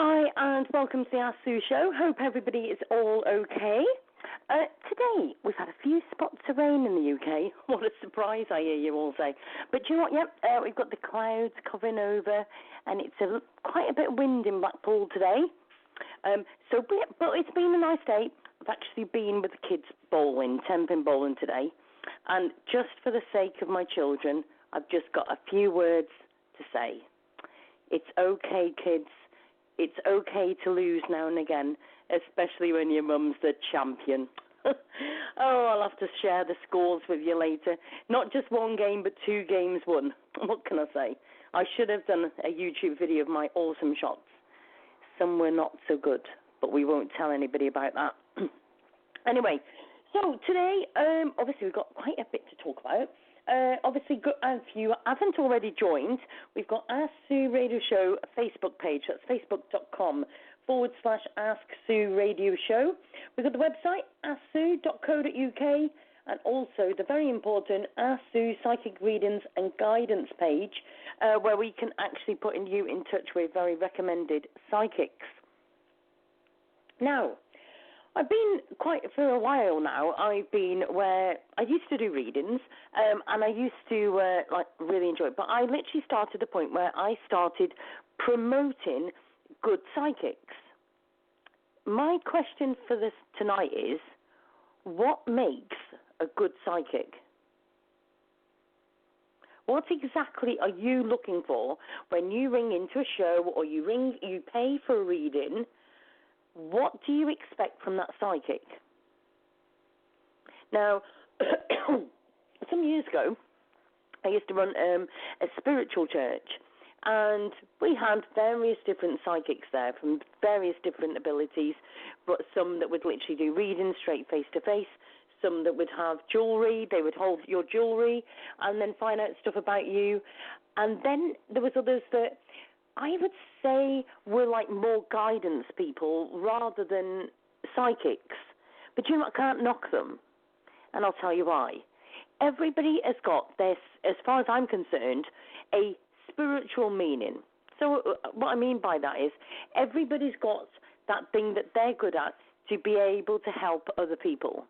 Hi, and welcome to the Ask Sue Show. Hope everybody is all okay. Today, we've had a few spots of rain in the UK. What a surprise, I hear you all say. But do you know what? Yep, we've got the clouds covering over, and it's quite a bit of wind in Blackpool today. But it's been a nice day. I've actually been with the kids bowling, 10-pin bowling today. And just for the sake of my children, I've just got a few words to say. It's okay, kids. It's okay to lose now and again, especially when your mum's the champion. I'll have to share the scores with you later. Not just one game, but 2 games won. What can I say? I should have done a YouTube video of my awesome shots. Some were not so good, but we won't tell anybody about that. Anyway, so today, obviously we've got quite a bit to talk about. Obviously, if you haven't already joined, we've got Ask Sue Radio Show Facebook page. That's facebook.com/Ask Sue Radio Show. We've got the website, asksue.co.uk, and also the very important Ask Sue Psychic Readings and Guidance page, where we can actually put you in touch with very recommended psychics. Now, I've been for a while now, I've been where I used to do readings, and I used to really enjoy it. But I literally started the point where I started promoting good psychics. My question for this tonight is, what makes a good psychic? What exactly are you looking for when you ring into a show or you pay for a reading? What do you expect from that psychic? Now, some years ago, I used to run a spiritual church, and we had various different psychics there from various different abilities, but some that would literally do readings straight face-to-face, some that would have jewellery, they would hold your jewellery and then find out stuff about you, and then there was others that I would say were like more guidance people rather than psychics. But you know what, I can't knock them, and I'll tell you why. Everybody has got this, as far as I'm concerned, a spiritual meaning. So what I mean by that is everybody's got that thing that they're good at to be able to help other people,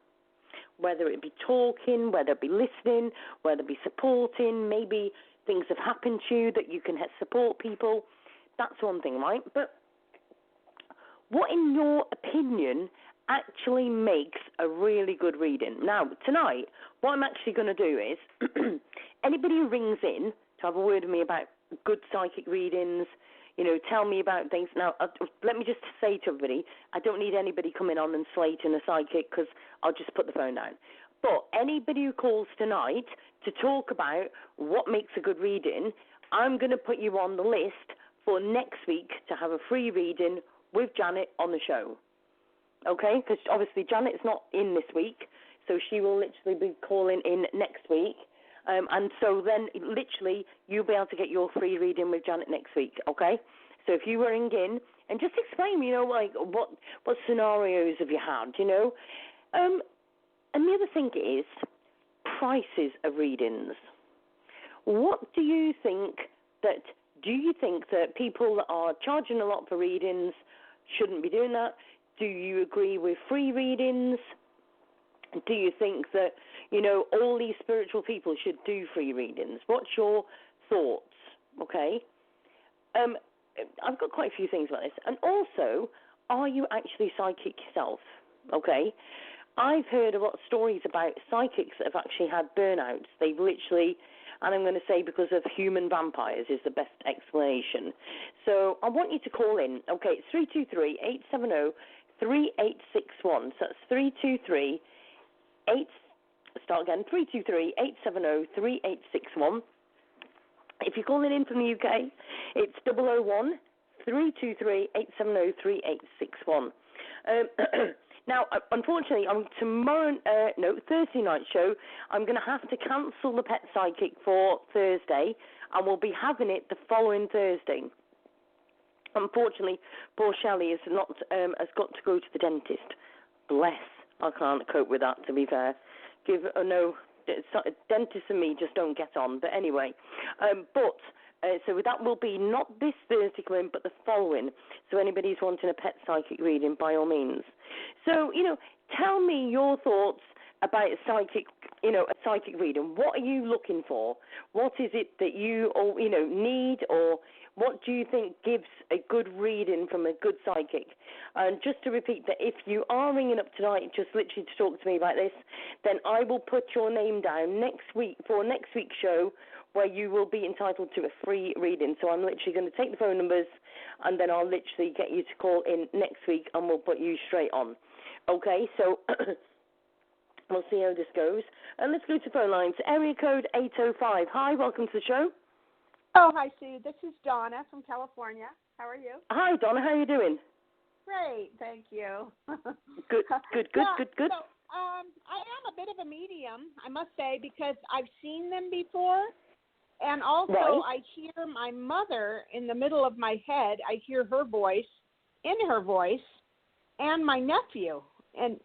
whether it be talking, whether it be listening, whether it be supporting, maybe things have happened to you that you can support people. That's one thing, right? But what, in your opinion, actually makes a really good reading? Now, tonight, what I'm actually going to do is, anybody who rings in to have a word with me about good psychic readings, tell me about things. Now, let me just say to everybody, I don't need anybody coming on and slating a psychic because I'll just put the phone down. But anybody who calls tonight to talk about what makes a good reading, I'm going to put you on the list for next week to have a free reading with Janet on the show. Okay? Because obviously Janet's not in this week, so she will literally be calling in next week. And so then literally you'll be able to get your free reading with Janet next week, okay? So if you ring in and just explain, what scenarios have you had, And the other thing is prices of readings. Do you think that people that are charging a lot for readings shouldn't be doing that? Do you agree with free readings? Do you think that, all these spiritual people should do free readings? What's your thoughts? Okay. I've got quite a few things about this. And also, are you actually psychic yourself? Okay. I've heard a lot of stories about psychics that have actually had burnouts. They've literally, and I'm going to say because of human vampires is the best explanation. So I want you to call in. Okay, it's 323-870-3861. So that's 323-870-3861. If you're calling in from the UK, it's 001-323-870-3861. Now, unfortunately, on Thursday night show, I'm going to have to cancel the Pet Psychic for Thursday, and we'll be having it the following Thursday. Unfortunately, poor Shelley has got to go to the dentist. Bless. I can't cope with that, to be fair. Dentists and me just don't get on. But anyway, but So that will be not this Thursday coming, but the following. So anybody who's wanting a pet psychic reading, by all means. So, tell me your thoughts about a psychic reading. What are you looking for? What is it that you need, or what do you think gives a good reading from a good psychic? And just to repeat that, if you are ringing up tonight just literally to talk to me about this, then I will put your name down next week for next week's show, where you will be entitled to a free reading. So I'm literally going to take the phone numbers, and then I'll literally get you to call in next week, and we'll put you straight on. Okay, so we'll see how this goes. And let's go to phone lines. Area code 805. Hi, welcome to the show. Oh, hi, Sue. This is Donna from California. How are you? Hi, Donna. How are you doing? Great, thank you. Good. So, I am a bit of a medium, I must say, because I've seen them before. And also, right. I hear my mother in the middle of my head. I hear her voice, in her voice, and my nephew. And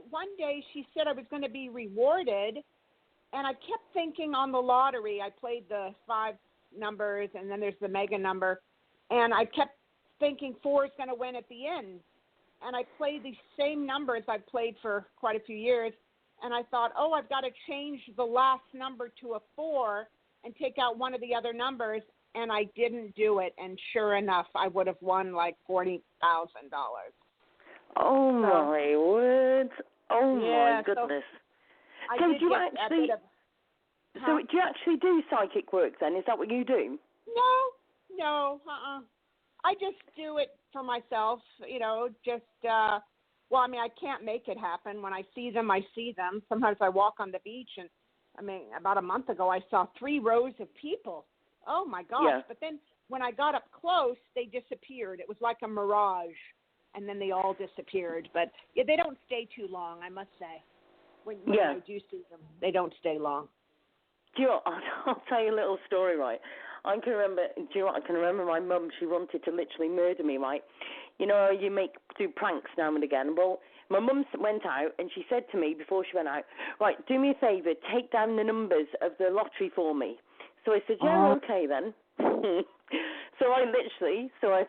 one day she said I was going to be rewarded, and I kept thinking on the lottery. I played the 5 numbers, and then there's the mega number, and I kept thinking 4 is going to win at the end. And I played these same numbers I've played for quite a few years. And I thought, I've got to change the last number to a 4 and take out one of the other numbers. And I didn't do it. And sure enough, I would have won like $40,000. Oh, my word. Oh, my goodness. So do you actually do psychic work then? Is that what you do? No. I just do it for myself, I can't make it happen. When I see them, I see them. Sometimes I walk on the beach, and, about a month ago, I saw 3 rows of people. Oh, my gosh. Yeah. But then when I got up close, they disappeared. It was like a mirage, and then they all disappeared. But they don't stay too long, I must say. When I do see them, they don't stay long. I'll tell you a little story, right? I can remember my mum, she wanted to literally murder me, right? You do pranks now and again. Well, my mum went out, and she said to me before she went out, right, do me a favour, take down the numbers of the lottery for me. So I said, okay then. So I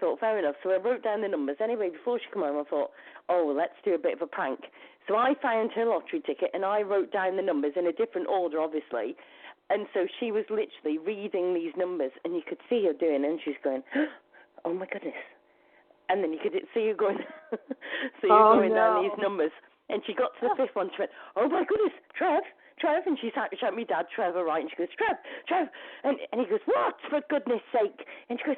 thought, fair enough. So I wrote down the numbers. Anyway, before she came home, I thought, let's do a bit of a prank. So I found her lottery ticket, and I wrote down the numbers in a different order, obviously. And so she was literally reading these numbers, and you could see her doing it, and she's going, oh, my goodness. And then you could see her going, down these numbers. And she got to the 5th one, she went, oh, my goodness, Trev. And she shouted me dad, Trevor, right? And she goes, Trev. And he goes, what, for goodness sake? And she goes,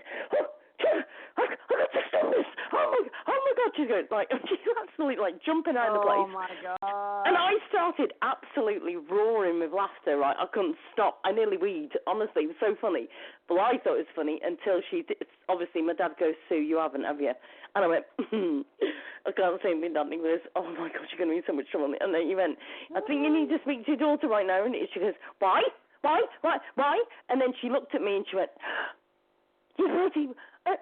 Trev, I got 6 numbers. Oh, my God. She's going, she's absolutely, jumping out of the place. Oh, my God. And I started absolutely roaring with laughter, right? I couldn't stop. I nearly weed. Honestly, it was so funny. But I thought it was funny until obviously, my dad goes, Sue, you haven't, have you? And I went, I can't say anything, Dad. And he goes, oh, my God, you're going to be in so much trouble. And then he went, I think you need to speak to your daughter right now. And she goes, why? And then she looked at me and she went, you bloody, what?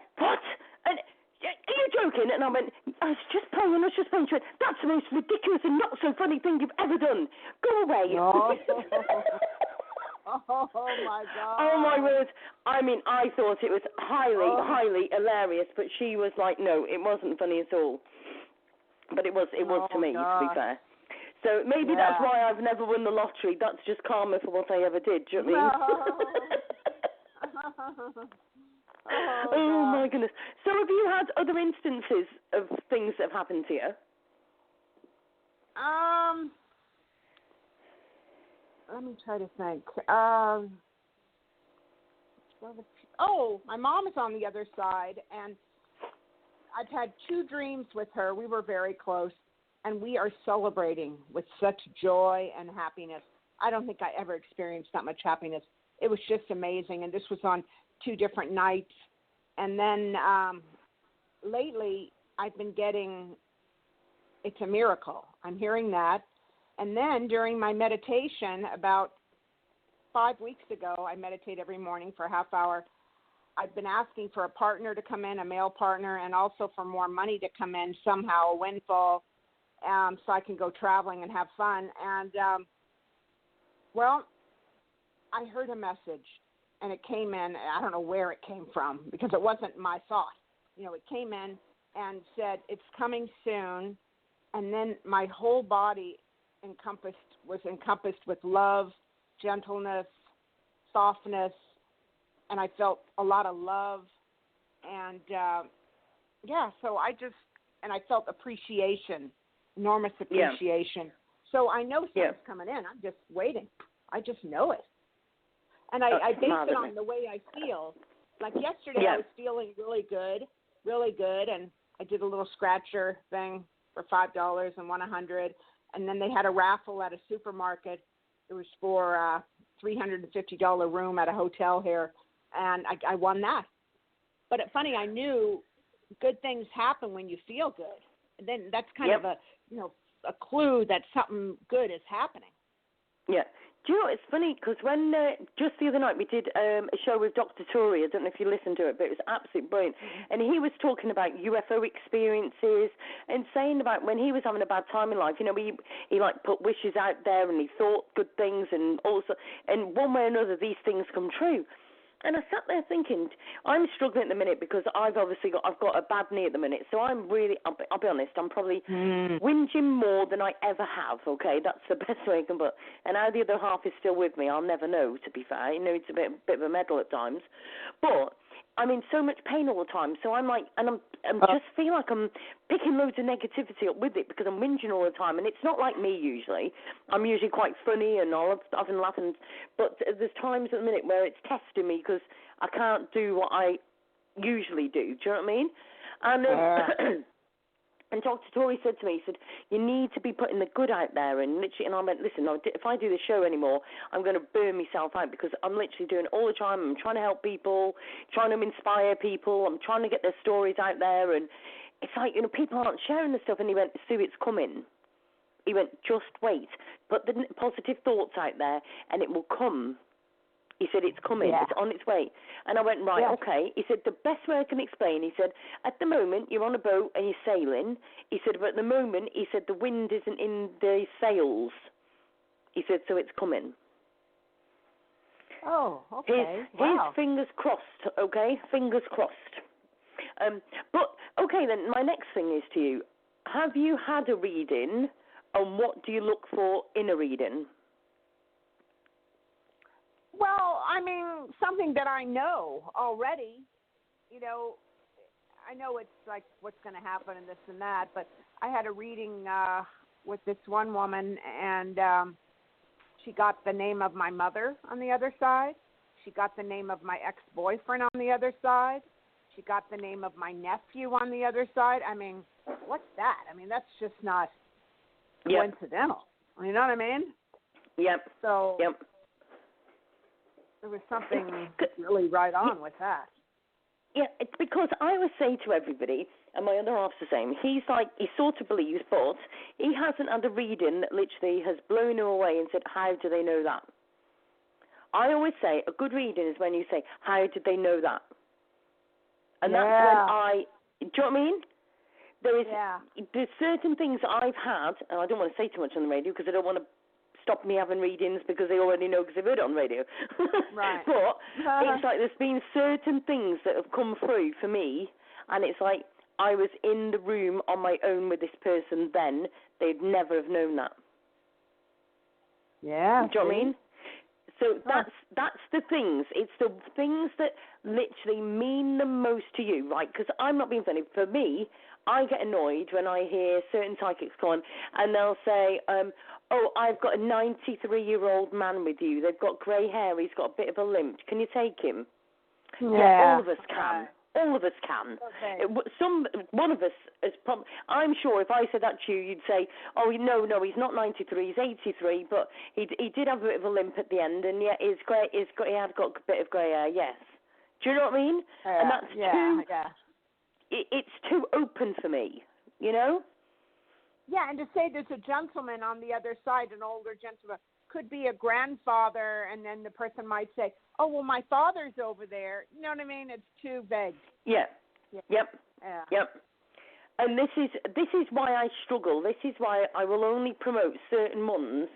And are you joking? And I went, I was just playing. She went, that's the most ridiculous and not so funny thing you've ever done. Go away. No. Oh, my God. Oh, my word. I thought it was highly hilarious, but she was like, no, it wasn't funny at all. But it was to me, to be fair. So maybe that's why I've never won the lottery. That's just karma for what I ever did. Do you know what I mean? Oh, my goodness. So have you had other instances of things that have happened to you? Let me try to think. My mom is on the other side, and I've had 2 dreams with her. We were very close, and we are celebrating with such joy and happiness. I don't think I ever experienced that much happiness. It was just amazing, and this was on 2 different nights. And then lately I've been getting, it's a miracle. I'm hearing that. And then during my meditation about 5 weeks ago, I meditate every morning for a half hour. I've been asking for a partner to come in, a male partner, and also for more money to come in somehow, a windfall, so I can go traveling and have fun. And, I heard a message. and it came in. I don't know where it came from because it wasn't my thought. You know, it came in and said, "It's coming soon," and then my whole body was encompassed with love, gentleness, softness, and I felt a lot of love, and so I felt appreciation, enormous appreciation. Yeah. So I know something's coming in. I'm just waiting. I just know it. And I base it on the way I feel. Like yesterday, I was feeling really good, and I did a little scratcher thing for $5 and won $100. And then they had a raffle at a supermarket. It was for a $350 room at a hotel here, and I won that. But it's funny, I knew good things happen when you feel good. And then that's kind of a clue that something good is happening. Yeah. Do you know, it's funny because when just the other night we did a show with Dr. Tory. I don't know if you listened to it, but it was absolutely brilliant. Mm-hmm. And he was talking about UFO experiences and saying about when he was having a bad time in life, you know, he like put wishes out there and he thought good things, and also, and one way or another these things come true. And I sat there thinking, I'm struggling at the minute because I've got a bad knee at the minute. So I'm really, I'll be honest, I'm probably whinging more than I ever have, okay? That's the best way I can put it. And how the other half is still with me, I'll never know, to be fair. You know, it's a bit of a medal at times. But I'm in so much pain all the time. So I'm like, and I'm just feel like I'm picking loads of negativity up with it because I'm whinging all the time. And it's not like me usually. I'm usually quite funny and all stuff and laughing. But there's times at the minute where it's testing me because I can't do what I usually do. Do you know what I mean? And and Dr. Tory said to me, he said, you need to be putting the good out there. And literally, and I went, listen, if I do the show anymore, I'm going to burn myself out because I'm literally doing it all the time. I'm trying to help people, trying to inspire people. I'm trying to get their stories out there. And it's like, you know, people aren't sharing the stuff. And he went, Sue, it's coming. He went, just wait. Put the positive thoughts out there and it will come. He said, it's coming. Yeah. It's on its way. And I went, right, okay. He said, the best way I can explain, he said, at the moment, you're on a boat and you're sailing. He said, but at the moment, he said, the wind isn't in the sails. He said, so it's coming. Oh, okay. His fingers crossed, okay? Fingers crossed. But, okay, then, my next thing is to you. Have you had a reading, and what do you look for in a reading? Well, I mean, something that I know already, you know, I know it's like what's going to happen and this and that, but I had a reading with this one woman, and she got the name of my mother on the other side. She got the name of my ex-boyfriend on the other side. She got the name of my nephew on the other side. I mean, what's that? I mean, that's just not coincidental. You know what I mean? Yep. So... Yep. There was something really right on with that. Yeah, it's because I always say to everybody, and my other half's the same, he sort of believes, but he hasn't had a reading that literally has blown him away and said, how do they know that? I always say a good reading is when you say, how did they know that? And that's when do you know what I mean? There's certain things that I've had, and I don't want to say too much on the radio because I don't want to stop me having readings because they already know because they've heard it on radio. Right. But it's like there's been certain things that have come through for me, and it's like I was in the room on my own with this person then. They'd never have known that. Yeah. Do you know what I mean? So that's the things. It's the things that literally mean the most to you, right? Because I'm not being funny. For me, I get annoyed when I hear certain psychics come on and they'll say, oh, I've got a 93-year-old man with you. They've got grey hair. He's got a bit of a limp. Can you take him? Yeah, all of us can. Right. All of us can. Okay. One of us is probably. I'm sure if I said that to you, you'd say, "Oh no, he's not 93. He's 83, but he did have a bit of a limp at the end, and yeah, he had got a bit of grey hair." Yes. Do you know what I mean? And that's too. Yeah. It's too open for me. You know. Yeah, and to say there's a gentleman on the other side, an older gentleman, could be a grandfather, and then the person might say, oh, well, my father's over there. You know what I mean? It's too vague. Yeah. Yeah. Yep. Yeah. Yep. And this is why I struggle. This is why I will only promote certain ones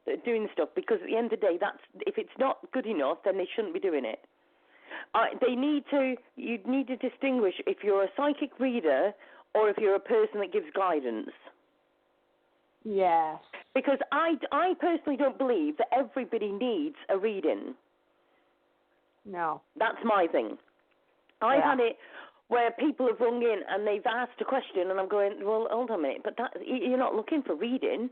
that are doing stuff, because at the end of the day, if it's not good enough, then they shouldn't be doing it. you need to distinguish if you're a psychic reader or if you're a person that gives guidance. Yes. Because I personally don't believe that everybody needs a reading. No. That's my thing. I've had it where people have rung in and they've asked a question and I'm going, well, hold on a minute, but you're not looking for reading.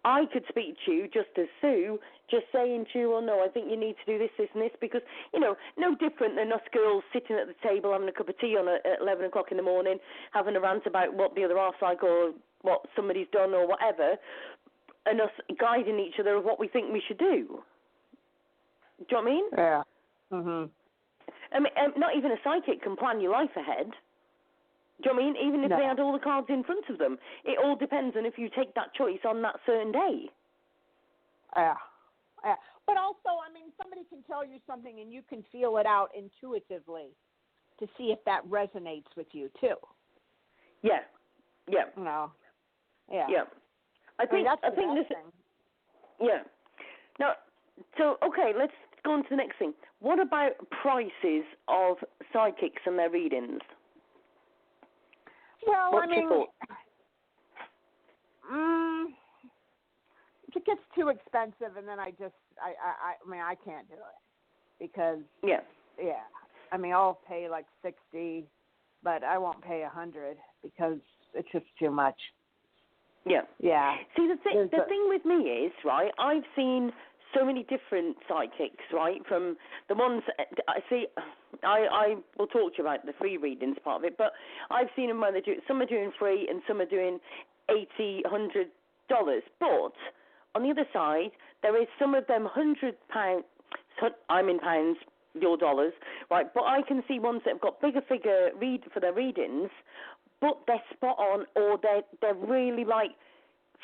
I could speak to you just as Sue, just saying to you, well, no, I think you need to do this, this, and this, because, no different than us girls sitting at the table having a cup of tea at 11 o'clock in the morning, having a rant about what the other half's like or what somebody's done or whatever, and us guiding each other of what we think we should do. Do you know what I mean? Yeah. Mhm. I mean, not even a psychic can plan your life ahead. Do you know what I mean? Even if they had all the cards in front of them. It all depends on if you take that choice on that certain day. Yeah. But also, I mean, somebody can tell you something and you can feel it out intuitively to see if that resonates with you, too. Yeah. Yeah. No. Yeah. Yeah. I think this. Yeah. Now, so, okay, let's go on to the next thing. What about prices of psychics and their readings? Well, What's your thought? If it gets too expensive, and then I mean, I can't do it because I mean, I'll pay like $60, but I won't pay $100 because it's just too much. Yeah. Yeah. See, the thing with me is, right, I've seen so many different psychics, right, from the ones, I see, I will talk to you about the free readings part of it, but I've seen them where some are doing free and some are doing $80, $100. But on the other side, there is some of them £100, I'm in pounds, your dollars, right, but I can see ones that have got bigger figure for their readings, but they're spot on or they're really like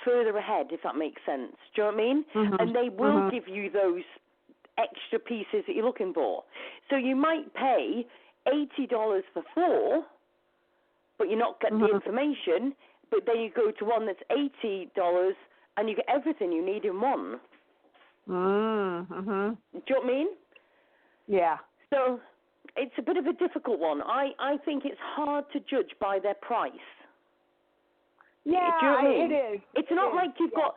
further ahead, if that makes sense. Do you know what I mean? Mm-hmm. And they will give you those extra pieces that you're looking for. So you might pay $80 for 4, but you're not getting the information, but then you go to one that's $80 and you get everything you need in one. Mm-hmm. Do you know what I mean? Yeah. So it's a bit of a difficult one. I think it's hard to judge by their price. Yeah, do you know what I mean? it is. It's not like you've got,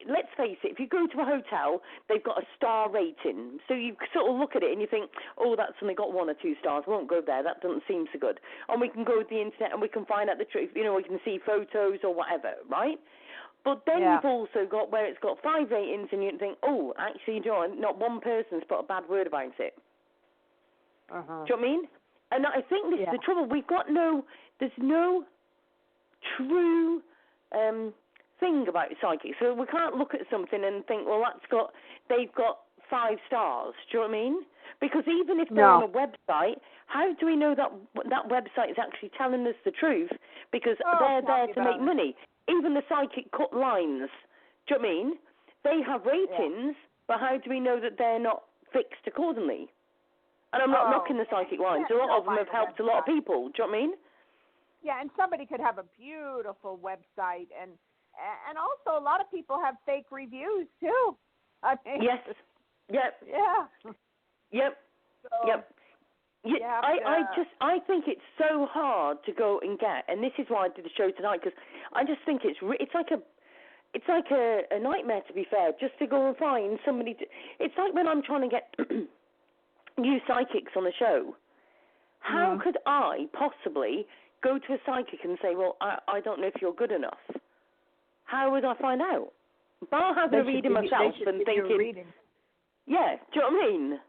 let's face it, if you go to a hotel, they've got a star rating. So you sort of look at it and you think, oh, that's only got 1 or 2 stars. We won't go there. That doesn't seem so good. And we can go to the internet and we can find out the truth. We can see photos or whatever, right? But then you've also got where it's got 5 ratings and you think, oh, actually, John, not one person's put a bad word about it. Do you know what I mean? And I think this is the trouble. There's no true thing about psychics. So we can't look at something and think, well, they've got 5 stars. Do you know what I mean? Because even if they're on a website, how do we know that website is actually telling us the truth? Because they're there to make money. Even the psychic cut lines, do you know what I mean? They have ratings, but how do we know that they're not fixed accordingly? And I'm not knocking the psychic lines. A lot of them have helped a lot of people. Do you know what I mean? Yeah, and somebody could have a beautiful website, and also a lot of people have fake reviews too. I mean, yes. Yep. Yeah. Yep. So, yep. Yeah, I think it's so hard to go and get, and this is why I did the show tonight, because I just think it's like a nightmare, to be fair, just to go and find somebody. It's like when I'm trying to get new psychics on the show. How could I possibly go to a psychic and say, well, I don't know if you're good enough? How would I find out? Bar having a reading myself and thinking, yeah, do you know what I mean?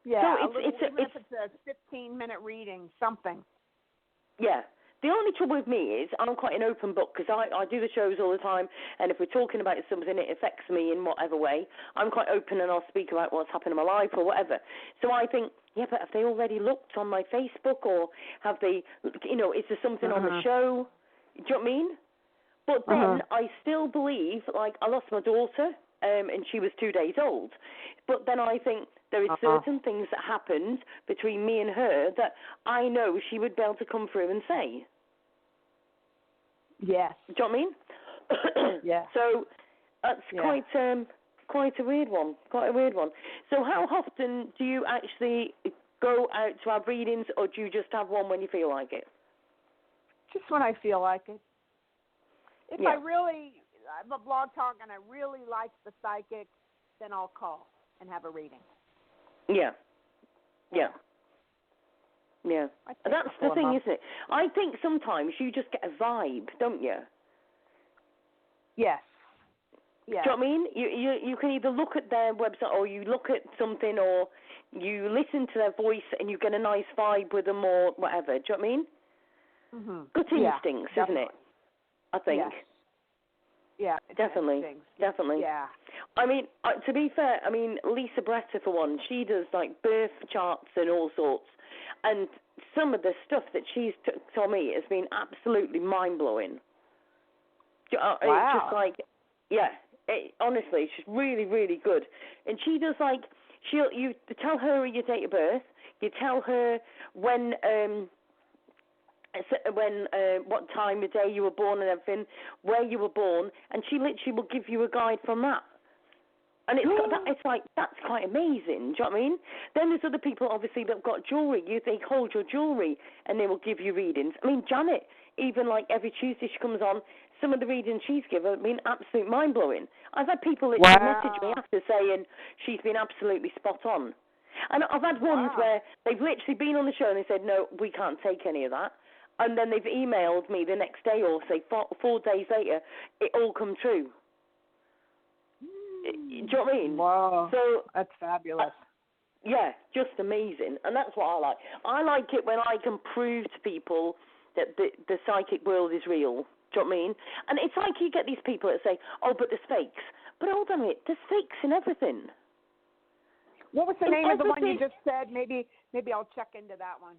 Yeah, so it's a 15-minute reading, something. Yeah. The only trouble with me is I'm quite an open book because I do the shows all the time, and if we're talking about something, it affects me in whatever way. I'm quite open and I'll speak about what's happened in my life or whatever. So I think, yeah, but have they already looked on my Facebook, or have they, is there something on the show? Do you know what I mean? But then I still believe, like, I lost my daughter, and she was 2 days old. But then I think there is certain things that happened between me and her that I know she would be able to come through and say. Yes. Do you know what I mean? Yeah. So that's quite a weird one. Quite a weird one. So how often do you actually go out to have readings, or do you just have one when you feel like it? Just when I feel like it. If Yeah. I'm a blog talk and I really like the psychic, then I'll call and have a reading. Yeah. Yeah. Yeah. That's the thing, isn't it? I think sometimes you just get a vibe, don't you? Yes. Yeah. Do you know what I mean? You can either look at their website, or you look at something, or you listen to their voice and you get a nice vibe with them, or whatever. Do you know what I mean? Mm-hmm. Good instincts, isn't it? I think. Yes. Yeah. Definitely. Definitely. Yeah. I mean, to be fair, I mean, Lisa Bretta, for one, she does like birth charts and all sorts. And some of the stuff that she's told me has been absolutely mind-blowing. Wow. It's just like, yeah, honestly, she's really, really good. And she does like, you tell her your date of birth, you tell her when what time of day you were born and everything, where you were born, and she literally will give you a guide from that. And it's like, that's quite amazing, do you know what I mean? Then there's other people, obviously, that have got jewellery. They hold your jewellery, and they will give you readings. I mean, Janet, even like every Tuesday she comes on, some of the readings she's given have been absolute mind-blowing. I've had people literally message me after saying she's been absolutely spot on. And I've had ones where they've literally been on the show and they said, no, we can't take any of that. And then they've emailed me the next day, or say 4 days later, it all come true. Do you know what I mean? Wow. So that's fabulous. Yeah, just amazing. And that's what I like. I like it when I can prove to people that the psychic world is real. Do you know what I mean? And it's like you get these people that say, oh, but there's fakes. But hold on a minute, there's fakes in everything. What was the name of the one you just said? Maybe I'll check into that one.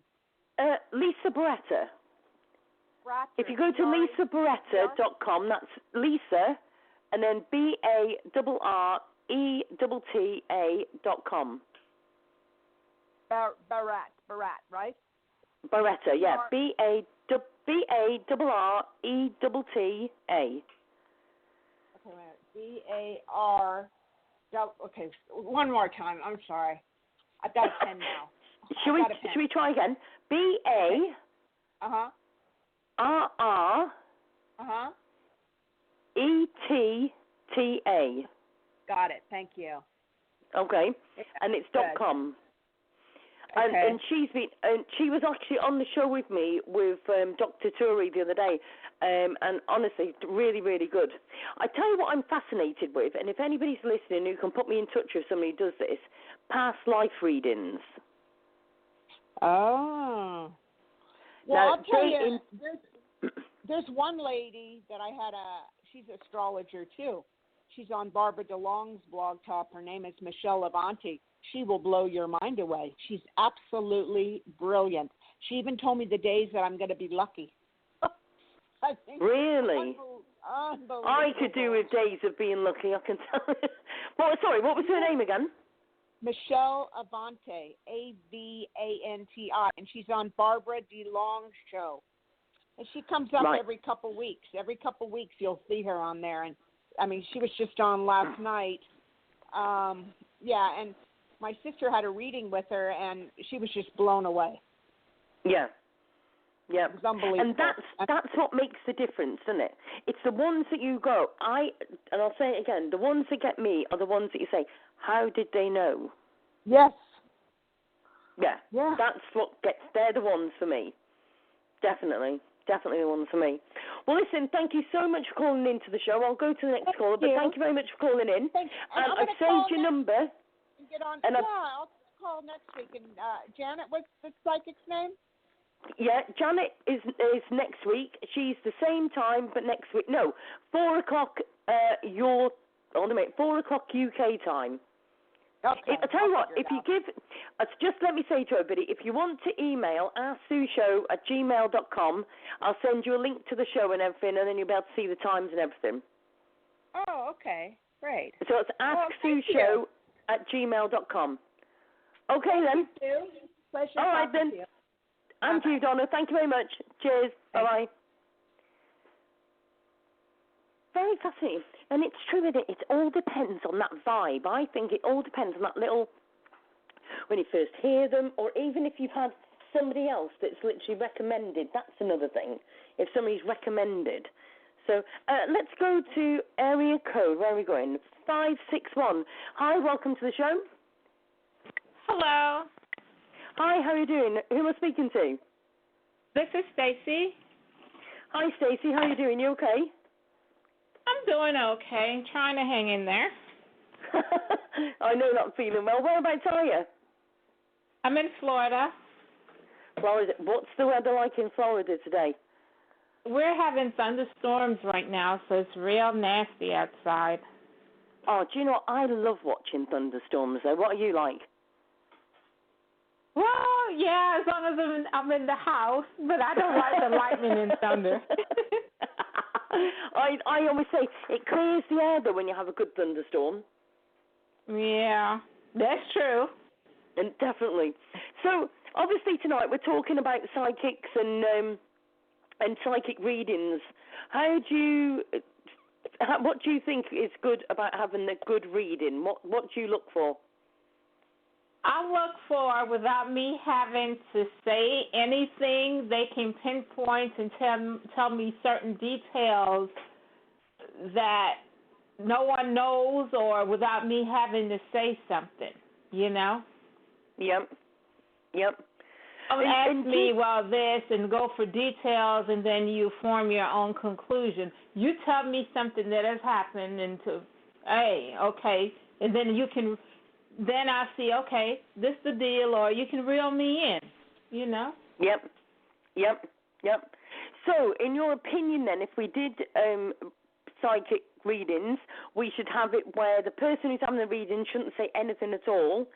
Lisa Bretta. If you go to lisabretta.com, that's Lisa, and then BARRETTA.com. Barat, right? Barretta, yeah. BARRETTA. Okay, BAR. Okay, one more time. I'm sorry. I've got a pen now. Should we try again? BA. RR. ETTA. Got it. Thank you. Okay, and it's .com. Okay. And she was actually on the show with me with Dr. Turi the other day, and honestly, really, really good. I tell you what I'm fascinated with, and if anybody's listening who can put me in touch with somebody who does this, past life readings. Oh. Well, now, I'll tell you, there's one lady that I had she's an astrologer too. She's on Barbara DeLong's blog talk. Her name is Michelle Avanti. She will blow your mind away. She's absolutely brilliant. She even told me the days that I'm going to be lucky. I think really? Unbelievable. I could do with days of being lucky, I can tell you. What was her name again? Michelle Avanti, Avanti, and she's on Barbara DeLong's show. And she comes up every couple weeks. Every couple weeks you'll see her on there. And, I mean, she was just on last night. And my sister had a reading with her, and she was just blown away. Yeah. Yeah. It was unbelievable. And that's what makes the difference, isn't it? It's the ones that you go, and I'll say it again, the ones that get me are the ones that you say, how did they know? Yes. Yeah. Yeah. They're the ones for me. Definitely the ones for me. Well, listen, thank you so much for calling into the show. I'll go to the next caller, but thank you very much for calling in. Thanks. And I've saved your number. Get on. And I'll call next week. And Janet, what's the psychic's name? Yeah, Janet is next week. She's the same time, but next week. No, 4 o'clock 4 o'clock UK time. Okay. I'll tell you what, if you give, just let me say to everybody, if you want to email asksueshow@gmail.com, I'll send you a link to the show and everything, and then you'll be able to see the times and everything. Oh, okay. Great. So it's asksueshow@gmail.com. Okay, then. Thank you. Pleasure. All right, then. And you, Donna. Thank you very much. Cheers. Bye-bye. very fascinating. And it's true that it all depends on that vibe. I think it all depends on that little, when you first hear them, or even if you've had somebody else that's literally recommended. That's another thing. If somebody's recommended. So let's go to area code. Where are we going? 561. Hi, welcome to the show. Hello. Hi, how are you doing? Who am I speaking to? This is Stacy. Hi, Stacy. How are you doing? You okay? I'm doing okay. Trying to hang in there. I know not feeling well. Whereabouts are you? I'm in Florida. Florida. What's the weather like in Florida today? We're having thunderstorms right now, so it's real nasty outside. Oh, do you know what? I love watching thunderstorms, though. What are you like? Well, yeah, as long as I'm in the house, but I don't like the lightning and thunder. I always say it clears the air, though, when you have a good thunderstorm. Yeah, that's true. And definitely. So, obviously, tonight we're talking about psychics and psychic readings. What do you think is good about having a good reading? What do you look for? I look for, without me having to say anything, they can pinpoint and tell me certain details that no one knows, or without me having to say something, you know? Yep. Don't ask me, well, this, and go for details, and then you form your own conclusion. You tell me something that has happened, and hey, okay, and then I see, okay, this is the deal, or you can reel me in, you know? Yep. So, in your opinion, then, if we did psychic readings, we should have it where the person who's having the reading shouldn't say anything at all.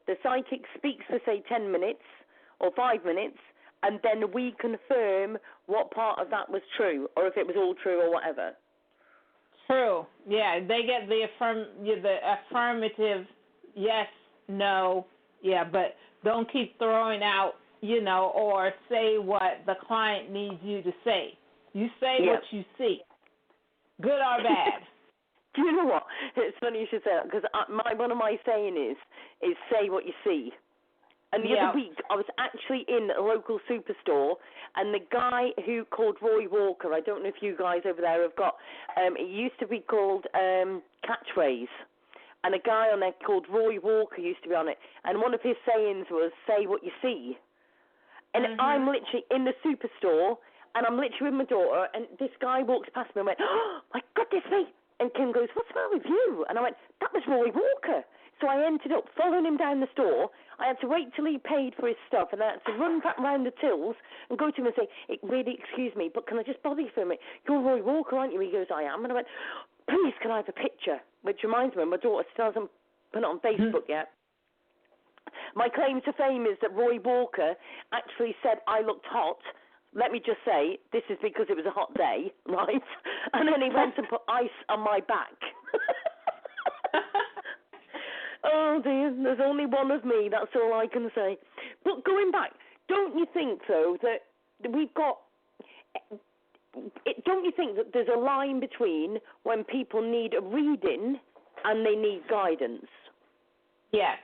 The psychic speaks for, say, 10 minutes or 5 minutes, and then we confirm what part of that was true, or if it was all true or whatever. True. Yeah, they get the affirmative yes, no, yeah, but don't keep throwing out, or say what the client needs you to say. You say what you see, good or bad. Do you know what? It's funny you should say that, because one of my saying is say what you see. And the other week, I was actually in a local superstore, and the guy who called Roy Walker, I don't know if you guys over there have got, it used to be called Catchphrase, and a guy on there called Roy Walker used to be on it, and one of his sayings was, say what you see. And I'm literally in the superstore, and I'm literally with my daughter, and this guy walks past me and went, oh, my goodness me. And Kim goes, what's the matter with you? And I went, that was Roy Walker. So I ended up following him down the store. I had to wait till he paid for his stuff, and I had to run back round the tills and go to him and say, really, excuse me, but can I just bother you for a minute? You're Roy Walker, aren't you? He goes, I am. And I went, please, can I have a picture? Which reminds me, my daughter still hasn't put it on Facebook yet. My claim to fame is that Roy Walker actually said I looked hot. Let me just say, this is because it was a hot day, right? And then he went and put ice on my back. Oh, dear, there's only one of me, that's all I can say. But going back, don't you think, though, that don't you think that there's a line between when people need a reading and they need guidance? Yes.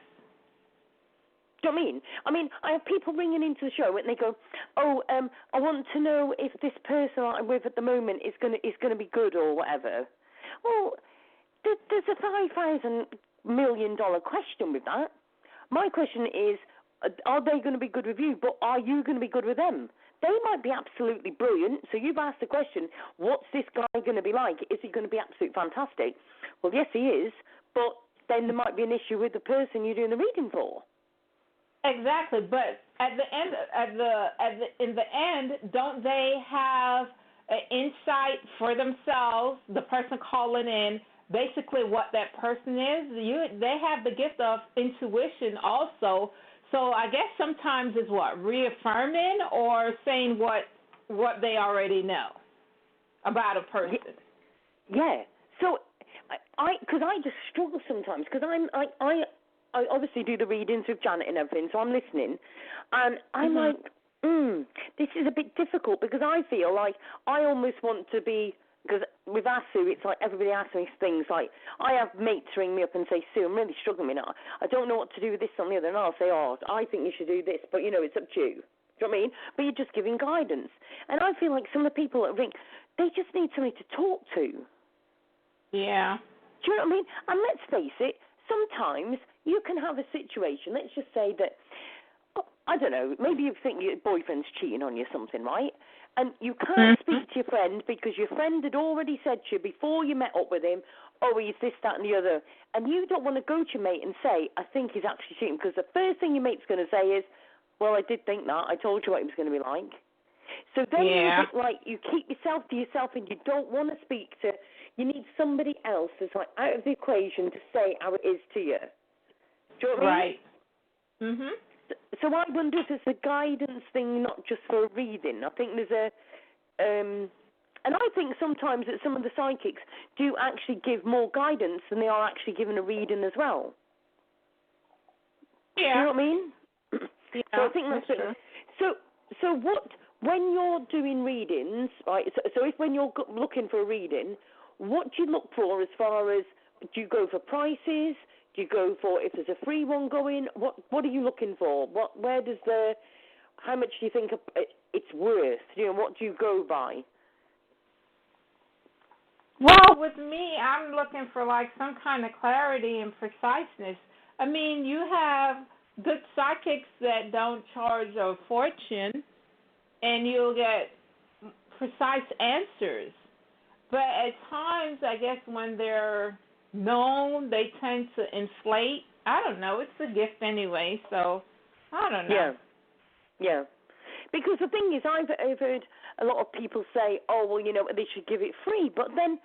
Do you know what I mean? I mean, I have people ringing into the show and they go, oh, I want to know if this person I'm with at the moment is going to be good or whatever. Well, there's a $5,000 million question with that. My question is, are they going to be good with you, but are you going to be good with them? They might be absolutely brilliant, so you've asked the question, what's this guy going to be like? Is he going to be absolutely fantastic? Well, yes, he is, but then there might be an issue with the person you're doing the reading for. Exactly, but in the end, don't they have an insight for themselves, the person calling in, basically what that person is? They have the gift of intuition also. So I guess sometimes it's reaffirming or saying what they already know about a person. Yeah. So because I just struggle sometimes, because I obviously do the readings with Janet and everything, so I'm listening, and I'm like, this is a bit difficult, because I feel like I almost want to be because with our Sue, it's like everybody asks me things like, I have mates ring me up and say, Sue, I'm really struggling now. I don't know what to do with this and the other. And I'll say, oh, I think you should do this, but, it's up to you. Do you know what I mean? But you're just giving guidance. And I feel like some of the people that ring, they just need somebody to talk to. Yeah. Do you know what I mean? And let's face it, sometimes you can have a situation, let's just say that, I don't know, maybe you think your boyfriend's cheating on you or something, right? And you can't speak to your friend because your friend had already said to you before you met up with him, oh, he's this, that, and the other. And you don't want to go to your mate and say, I think he's actually cheating, because the first thing your mate's going to say is, well, I did think that. I told you what he was going to be like. So then you keep yourself to yourself and you don't want to speak to, you need somebody else that's like out of the equation to say how it is to you. Do you know what I mean? Right. So I wonder if it's a guidance thing, not just for a reading. I think there's and I think sometimes that some of the psychics do actually give more guidance than they are actually giving a reading as well. Yeah. Do you know what I mean? Yeah, so I think that's true. So what, when you're doing readings, right, so if when you're looking for a reading, what do you look for as far as, do you go for prices? Do you go for if there's a free one going? What are you looking for? How much do you think it's worth? What do you go by? Well, with me, I'm looking for like some kind of clarity and preciseness. I mean, you have good psychics that don't charge a fortune, and you'll get precise answers. But at times, I guess when they're known, they tend to inflate. I don't know. It's a gift anyway, so I don't know. Yeah. Because the thing is, I've heard a lot of people say, oh, well, they should give it free. But then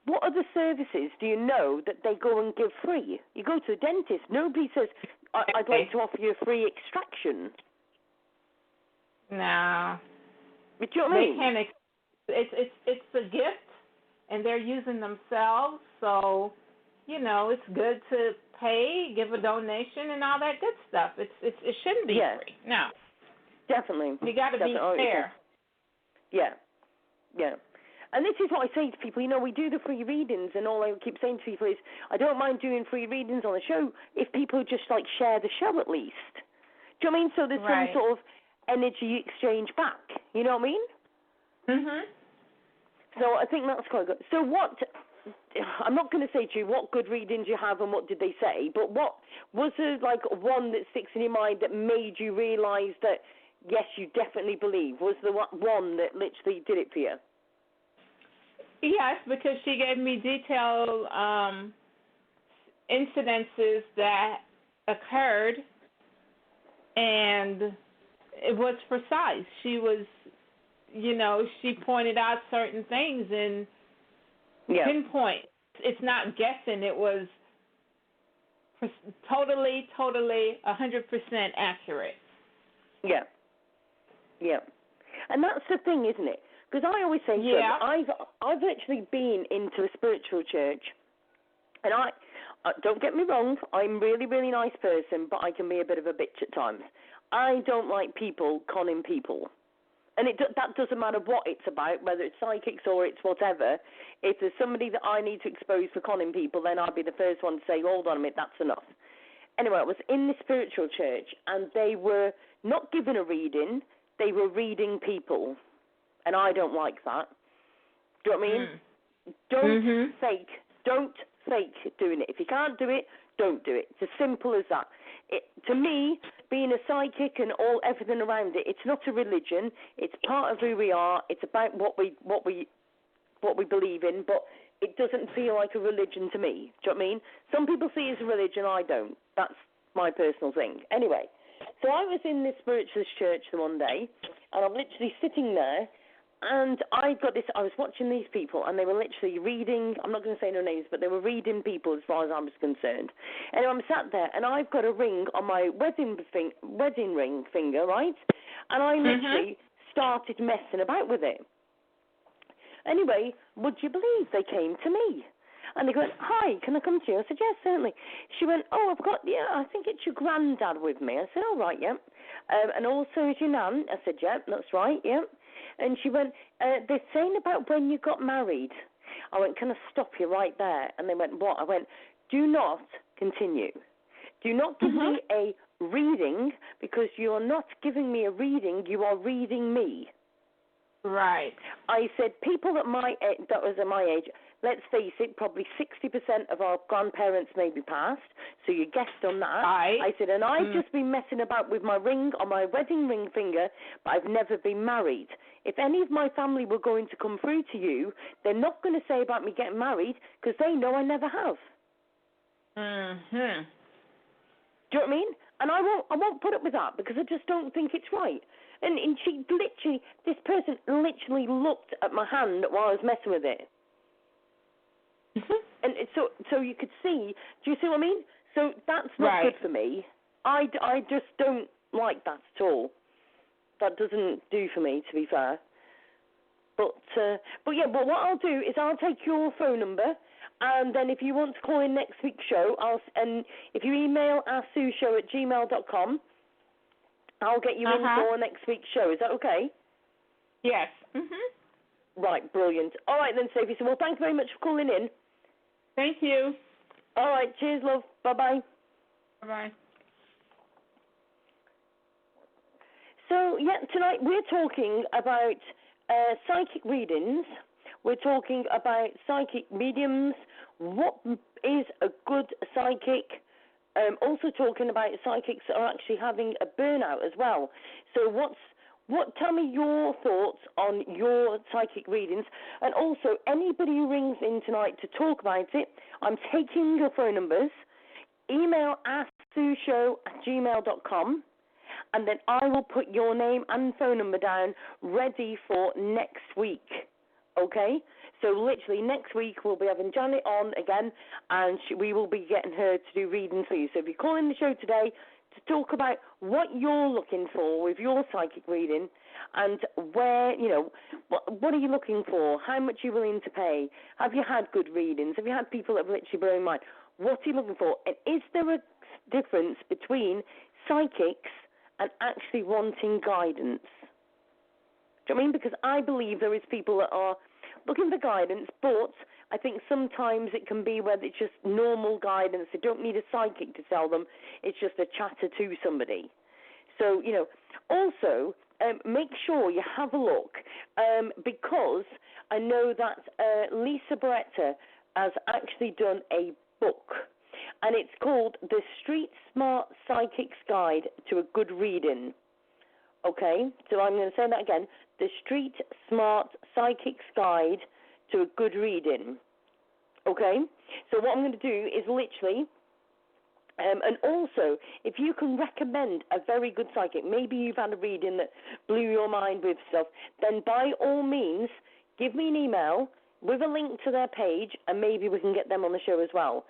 what other services do you know that they go and give free? You go to the dentist. Nobody says, I'd like to offer you a free extraction. No. But do you know what I mean? They can't. It's a gift, and they're using themselves. So, it's good to pay, give a donation, and all that good stuff. It shouldn't be free. No. Definitely. You got to be fair. Yeah. And this is what I say to people. We do the free readings, and all I keep saying to people is, I don't mind doing free readings on the show if people just share the show at least. Do you know what I mean? So there's some sort of energy exchange back. You know what I mean? Mhm. So I think that's quite good. So I'm not going to say to you what good readings you have and what did they say, but what was there one that sticks in your mind that made you realise that yes, you definitely believe? Was there one that literally did it for you? Yes, because she gave me detailed incidences that occurred, and it was precise. She was, she pointed out certain things and pinpoint. It's not guessing. It was totally 100% accurate. Yeah. And that's the thing, isn't it? Because I always say, I've actually been into a spiritual church, and I don't get me wrong, I'm a really, really nice person, but I can be a bit of a bitch at times. I don't like people conning people. And that doesn't matter what it's about, whether it's psychics or it's whatever. If there's somebody that I need to expose for conning people, then I'll be the first one to say, hold on a minute, that's enough. Anyway, I was in the spiritual church, and they were not given a reading, they were reading people. And I don't like that. Do you know what I mean? Don't fake doing it. If you can't do it, don't do it. It's as simple as that. To me, being a psychic and everything around it, it's not a religion. It's part of who we are. It's about what we believe in, but it doesn't feel like a religion to me. Do you know what I mean? Some people see it as a religion, I don't. That's my personal thing. Anyway, so I was in this spiritualist church the one day, and I'm literally sitting there, and I was watching these people, and they were literally reading, I'm not going to say no names, but they were reading people as far as I was concerned. Anyway, I'm sat there, and I've got a ring on my wedding ring finger, right? And I literally started messing about with it. Anyway, would you believe they came to me? And they went, hi, can I come to you? I said, yes, certainly. She went, I think it's your granddad with me. I said, all right, yeah. And also is your nan? I said, yeah, that's right, yeah. And she went, they're saying about when you got married. I went, can I stop you right there? And they went, what? I went, do not continue. Do not give me a reading, because you are not giving me a reading, you are reading me. Right. I said, people that was at my age, let's face it, probably 60% of our grandparents may be passed, so you guessed on that. Right. I said, and I've just been messing about with my ring on my wedding ring finger, but I've never been married. If any of my family were going to come through to you, they're not going to say about me getting married, because they know I never have. Mhm. Do you know what I mean? And I won't put up with that, because I just don't think it's right. And she literally, this person literally looked at my hand while I was messing with it. And so you could see, do you see what I mean? So that's not good for me. I just don't like that at all. That doesn't do for me, to be fair. But what I'll do is I'll take your phone number, and then if you want to call in next week's show, and if you email asksueshow@gmail.com, I'll get you in for next week's show. Is that okay? Yes. Right, brilliant. All right then, Sophie. So, well, thanks very much for calling in. Thank you. All right, cheers, love. Bye-bye. Bye-bye. So, tonight we're talking about psychic readings. We're talking about psychic mediums. What is a good psychic? Also talking about psychics that are actually having a burnout as well. So tell me your thoughts on your psychic readings, and also anybody who rings in tonight to talk about it, I'm taking your phone numbers. Email asksueshow@gmail.com, and then I will put your name and phone number down ready for next week. Okay? So literally next week we'll be having Janet on again, and we will be getting her to do readings for you. So if you call in the show today to talk about what you're looking for with your psychic reading, and where, what are you looking for? How much are you willing to pay? Have you had good readings? Have you had people that have literally blown your mind? What are you looking for? And is there a difference between psychics and actually wanting guidance? Do you know what I mean? Because I believe there is people that are looking for guidance, but I think sometimes it can be where it's just normal guidance. They don't need a psychic to tell them. It's just a chatter to somebody. So, also make sure you have a look, because I know that Lisa Beretta has actually done a book, and it's called The Street Smart Psychic's Guide to a Good Reading. Okay, so I'm going to say that again. The Street Smart Psychic's Guide to a Good Reading. Okay, so what I'm going to do is literally, and also, if you can recommend a very good psychic, maybe you've had a reading that blew your mind with stuff, then by all means, give me an email with a link to their page, and maybe we can get them on the show as well.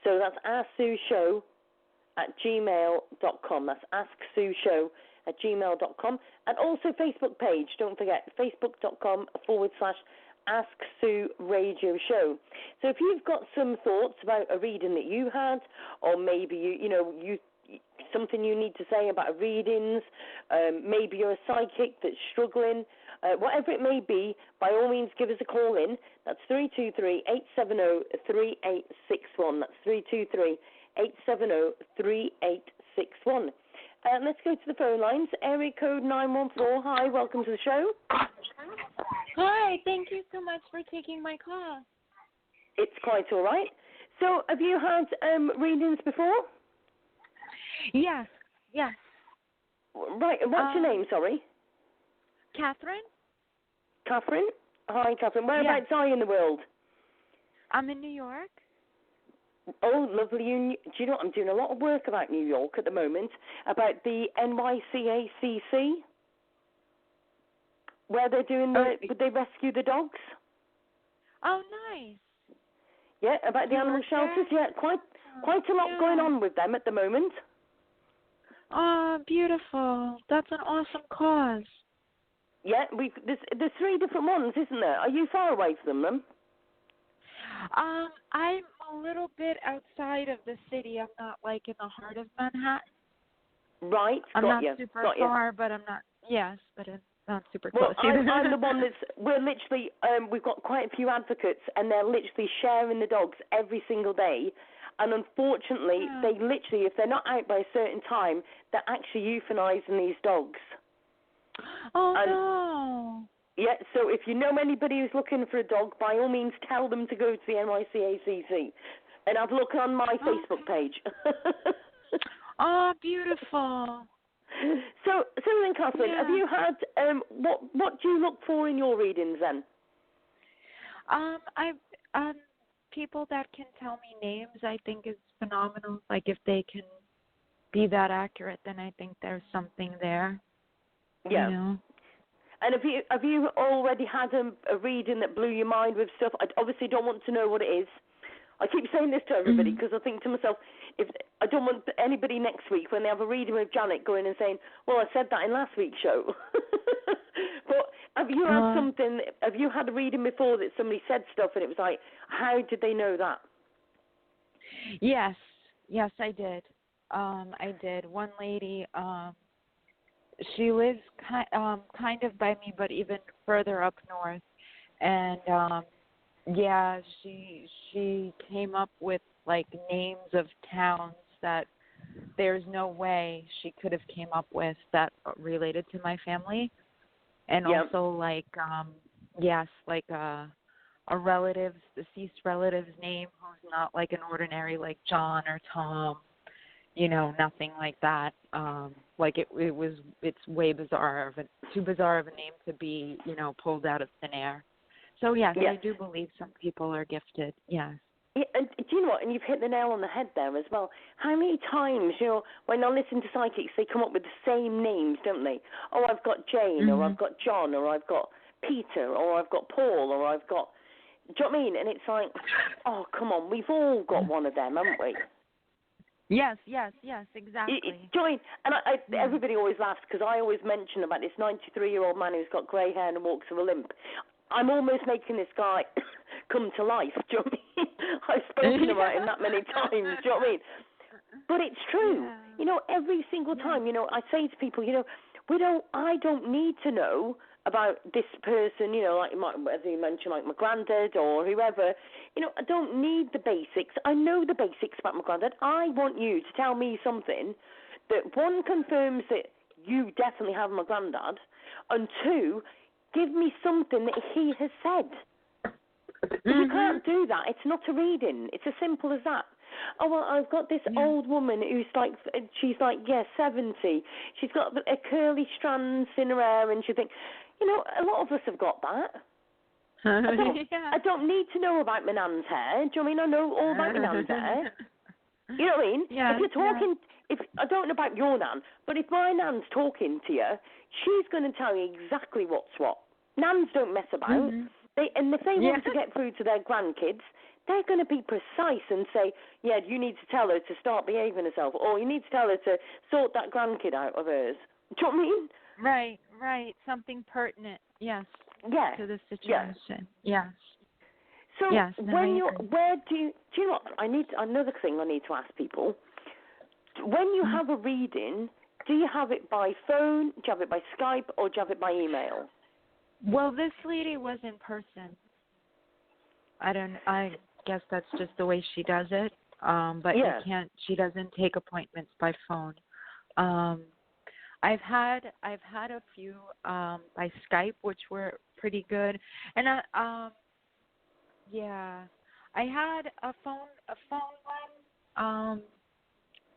So that's asksueshow@gmail.com. That's asksueshow@gmail.com. And also Facebook page, don't forget, facebook.com/Ask Sue Radio Show. So if you've got some thoughts about a reading that you had, or maybe you something you need to say about readings, maybe you're a psychic that's struggling, whatever it may be, by all means give us a call in. That's 323-870-3861. That's 323-870-3861. Let's go to the phone lines. Area code 914. Hi, welcome to the show. Hi, thank you so much for taking my call. It's quite all right. So, have you had readings before? Yes. Right, and what's your name, sorry? Catherine? Catherine? Hi, Catherine. Whereabouts are you in the world? I'm in New York. Oh, lovely. Do you know what? I'm doing a lot of work about New York at the moment, about the NYCACC, where they're doing they rescue the dogs. Oh, nice. Yeah, about the animal shelters. Yeah, quite a lot going on with them at the moment. Oh, beautiful. That's an awesome cause. Yeah, there's 3 different ones, isn't there? Are you far away from them? I'm a little bit outside of the city. I'm not like in the heart of Manhattan. Right, I'm got not you. super far, but I'm not. Yes, but not super Well, close either. I'm the one we're literally, we've got quite a few advocates, and they're literally sharing the dogs every single day. And unfortunately, they literally, if they're not out by a certain time, they're actually euthanizing these dogs. Oh, and, no. Yeah, so if you know anybody who's looking for a dog, by all means tell them to go to the NYCACC and have a look on my Facebook page. Oh, beautiful. So then, Catherine, have you had, what do you look for in your readings then? People that can tell me names, I think is phenomenal. Like if they can be that accurate, then I think there's something there. Yeah. You know? And have you already had a reading that blew your mind with stuff? I obviously don't want to know what it is. I keep saying this to everybody because I think to myself, if I don't want anybody next week when they have a reading with Janet going and saying, well, I said that in last week's show. But have you had something, have you had a reading before that somebody said stuff and it was like, how did they know that? Yes, I did. I did. One lady, she lives kind of by me, but even further up north. And, yeah, she came up with, like, names of towns that there's no way she could have came up with that related to my family. And also, like, yes, like a relative's, deceased relative's name who's not like an ordinary, like John or Tom, you know, nothing like that. Like it's way too bizarre of a name to be, you know, pulled out of thin air. So yes, I do believe some people are gifted. Yes. Yeah, and do you know what? And you've hit the nail on the head there as well. How many times, you know, when I listen to psychics, they come up with the same names, don't they? Oh, I've got Jane, or I've got John, or I've got Peter, or I've got Paul, or I've got... Do you know what I mean? And it's like, oh, come on, we've all got one of them, haven't we? Yes, exactly. Do you know what I mean? And everybody always laughs because I always mention about this 93-year-old man who's got grey hair and walks with a limp. I'm almost making this guy come to life. Do you know what I mean? I've spoken about him that many times. Do you know what I mean? But it's true. Yeah. You know, every single time, you know, I say to people, you know, I don't need to know about this person, you know, like whether you mention like my granddad or whoever. You know, I don't need the basics. I know the basics about my granddad. I want you to tell me something that, one, confirms that you definitely have my granddad, and two, give me something that he has said. If you can't do that, it's not a reading. It's as simple as that. Oh, well, I've got this old woman who's like, she's like, 70. She's got a curly strands in her hair, and she thinks, you know, a lot of us have got that. I don't need to know about my nan's hair. Do you know what I mean? I know all about my nan's hair. You know what I mean? Yeah, if you're talking, if I don't know about your nan, but if my nan's talking to you, she's going to tell you exactly what's what. Nans don't mess about. And if they want to get through to their grandkids, they're going to be precise and say, yeah, you need to tell her to start behaving herself, or you need to tell her to sort that grandkid out of hers. Do you know what I mean? Right. Something pertinent, yes, to the situation. Yes. So where do you know what, another thing I need to ask people, when you have a reading, do you have it by phone, do you have it by Skype, or do you have it by email? Well, this lady was in person. I guess that's just the way she does it. But she doesn't take appointments by phone. I've had a few by Skype, which were pretty good. And I had a phone one.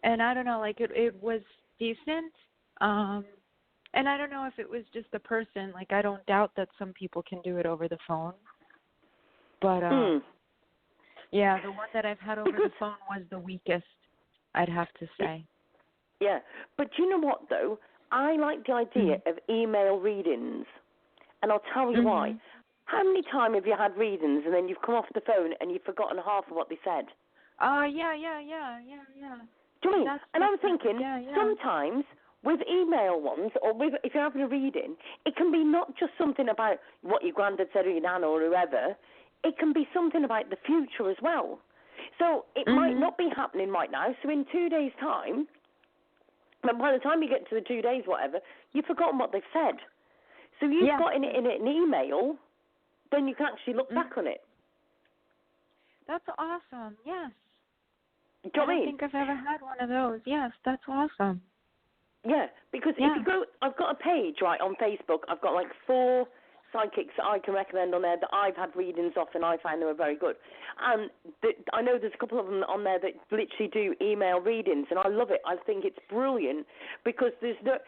And I don't know, like it was decent. And I don't know if it was just the person. Like, I don't doubt that some people can do it over the phone. But, yeah, the one that I've had over the phone was the weakest, I'd have to say. Yeah, but you know what, though? I like the idea of email readings. And I'll tell you why. How many times have you had readings and then you've come off the phone and you've forgotten half of what they said? Yeah. Do you mean? And I'm thinking, sometimes with email ones, or if you're having a reading, it can be not just something about what your granddad said or your nan or whoever. It can be something about the future as well. So it might not be happening right now. So in 2 days' time, and by the time you get to the 2 days, whatever, you've forgotten what they've said. So you've got in an email, then you can actually look back on it. That's awesome. Yes. Do you know what I mean? I don't think I've ever had one of those. Yes, that's awesome. Yeah, because if you go, I've got a page, right, on Facebook. I've got like 4 psychics that I can recommend on there that I've had readings off and I find they were very good. And I know there's a couple of them on there that literally do email readings, and I love it. I think it's brilliant because there's no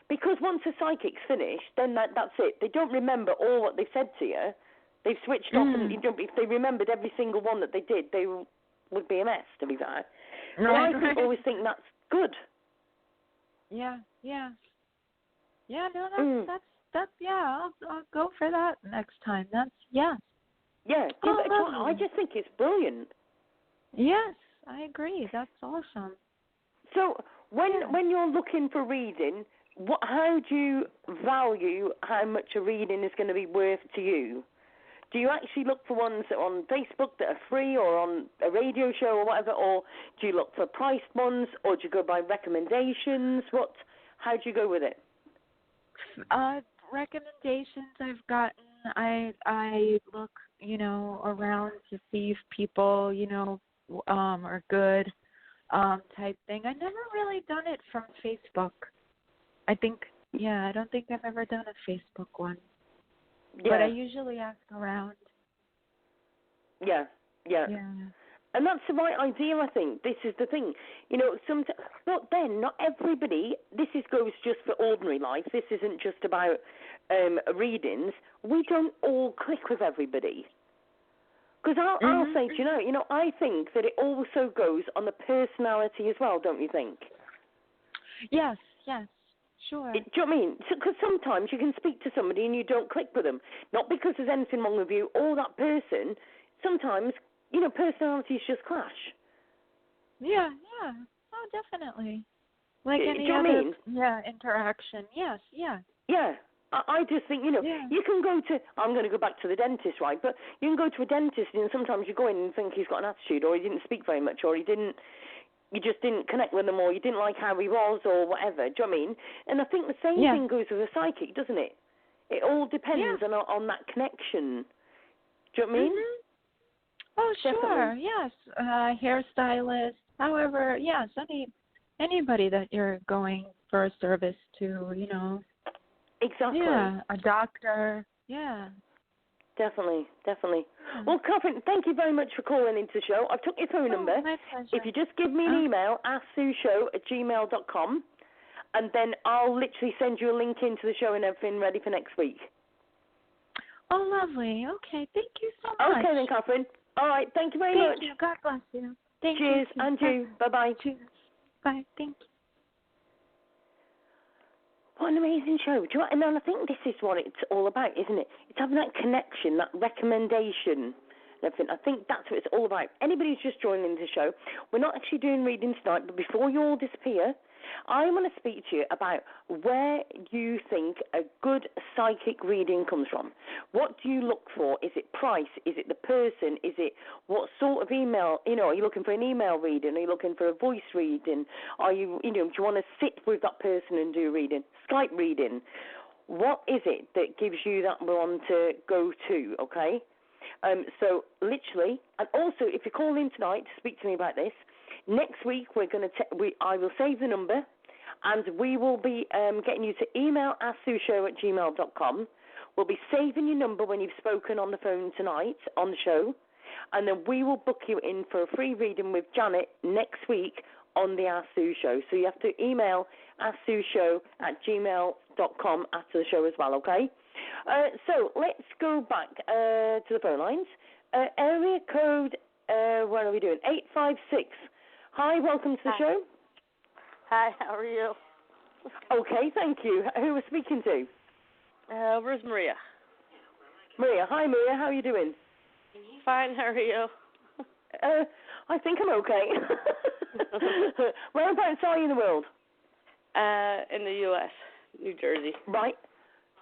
because once a psychic's finished, then that's it. They don't remember all what they said to you. They've switched off, and if they remembered every single one that they did, they would be a mess, to be fair. So I always think that's good. Yeah. No, that's I'll go for that next time. Yeah, give it a try. I just think it's brilliant. Yes, I agree. That's awesome. So when you're looking for reading, how do you value how much a reading is going to be worth to you? Do you actually look for ones that are on Facebook that are free or on a radio show or whatever, or do you look for priced ones, or do you go by recommendations? How do you go with it? Recommendations I've gotten, I look, around to see if people, are good, type thing. I never really done it from Facebook. I don't think I've ever done a Facebook one. Yeah. But I usually ask around. Yeah. And that's the right idea, I think. This is the thing. But then not everybody, goes just for ordinary life. This isn't just about readings. We don't all click with everybody. Because I'll say, I think that it also goes on the personality as well, don't you think? Yes. Sure. Do you know what I mean? Because sometimes you can speak to somebody and you don't click with them. Not because there's anything wrong with you or that person. Sometimes, personalities just clash. Yeah. Oh, definitely. Like any other interaction. Yes, yeah. Yeah. I just think, you can go to, I'm going to go back to the dentist, right? But you can go to a dentist and sometimes you go in and think he's got an attitude, or he didn't speak very much, or you just didn't connect with him, or you didn't like how he was, or whatever. Do you know what I mean? And I think the same thing goes with a psychic, doesn't it? It all depends on that connection. Do you know what I mean? Oh, sure. Yes. Hairstylist. However, yes, anybody that you're going for a service to, Exactly. Yeah, a doctor. Yeah. Definitely. Well, Catherine, thank you very much for calling into the show. I've took your phone number. My pleasure. If you just give me an email, asksueshow@gmail.com, and then I'll literally send you a link into the show and everything ready for next week. Oh, lovely. Okay, thank you so much. Okay then, Catherine. All right, thank you very much. Thank you. God bless you. Cheers, and you. Bye-bye. Cheers. Bye. Thank you. What an amazing show. Do you know what? And I think this is what it's all about, isn't it? It's having that connection, that recommendation and everything. I think that's what it's all about. Anybody who's just joining the show, we're not actually doing readings tonight, but before you all disappear, I want to speak to you about where you think a good psychic reading comes from. What do you look for? Is it price? Is it the person? Is it what sort of email? Are you looking for an email reading? Are you looking for a voice reading? Are you, do you want to sit with that person and do a reading? Skype reading? What is it that gives you that one to go to, okay? So literally, and also if you call in tonight to speak to me about this, next week I will save the number, and we will be getting you to email asksueshow@gmail.com. We'll be saving your number when you've spoken on the phone tonight on the show, and then we will book you in for a free reading with Janet next week on the Ask Sue Show. So you have to email asksueshow@gmail.com after the show as well, okay? So let's go back to the phone lines. Area code, what are we doing? 856. Hi, welcome to the show. Hi, how are you? Okay, thank you. Who are we speaking to? Where's Maria? Maria. Hi, Maria. How are you doing? Fine, how are you? I think I'm okay. Whereabouts are you in the world? In the U.S., New Jersey. Right.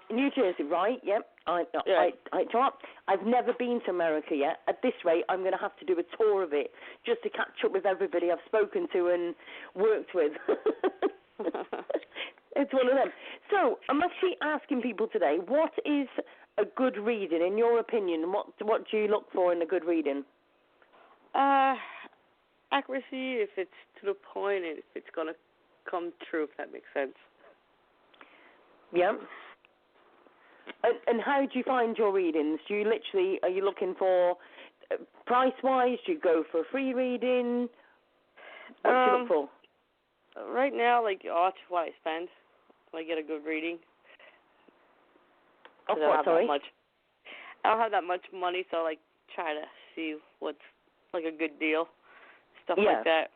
New Jersey, right? Yep. I've never been to America yet. At this rate, I'm going to have to do a tour of it just to catch up with everybody I've spoken to and worked with. It's one of them. So I'm actually asking people today, what is a good reading in your opinion? What do you look for in a good reading? Accuracy, if it's to the point and if it's going to come true, if that makes sense. Yeah. And how do you find your readings? Are you looking for price-wise? Do you go for a free reading? What do you look for? Right now, like, watch what I spend when I get a good reading. Oh, what, sorry? I don't have that much money, so, like, try to see what's, like, a good deal, stuff like that.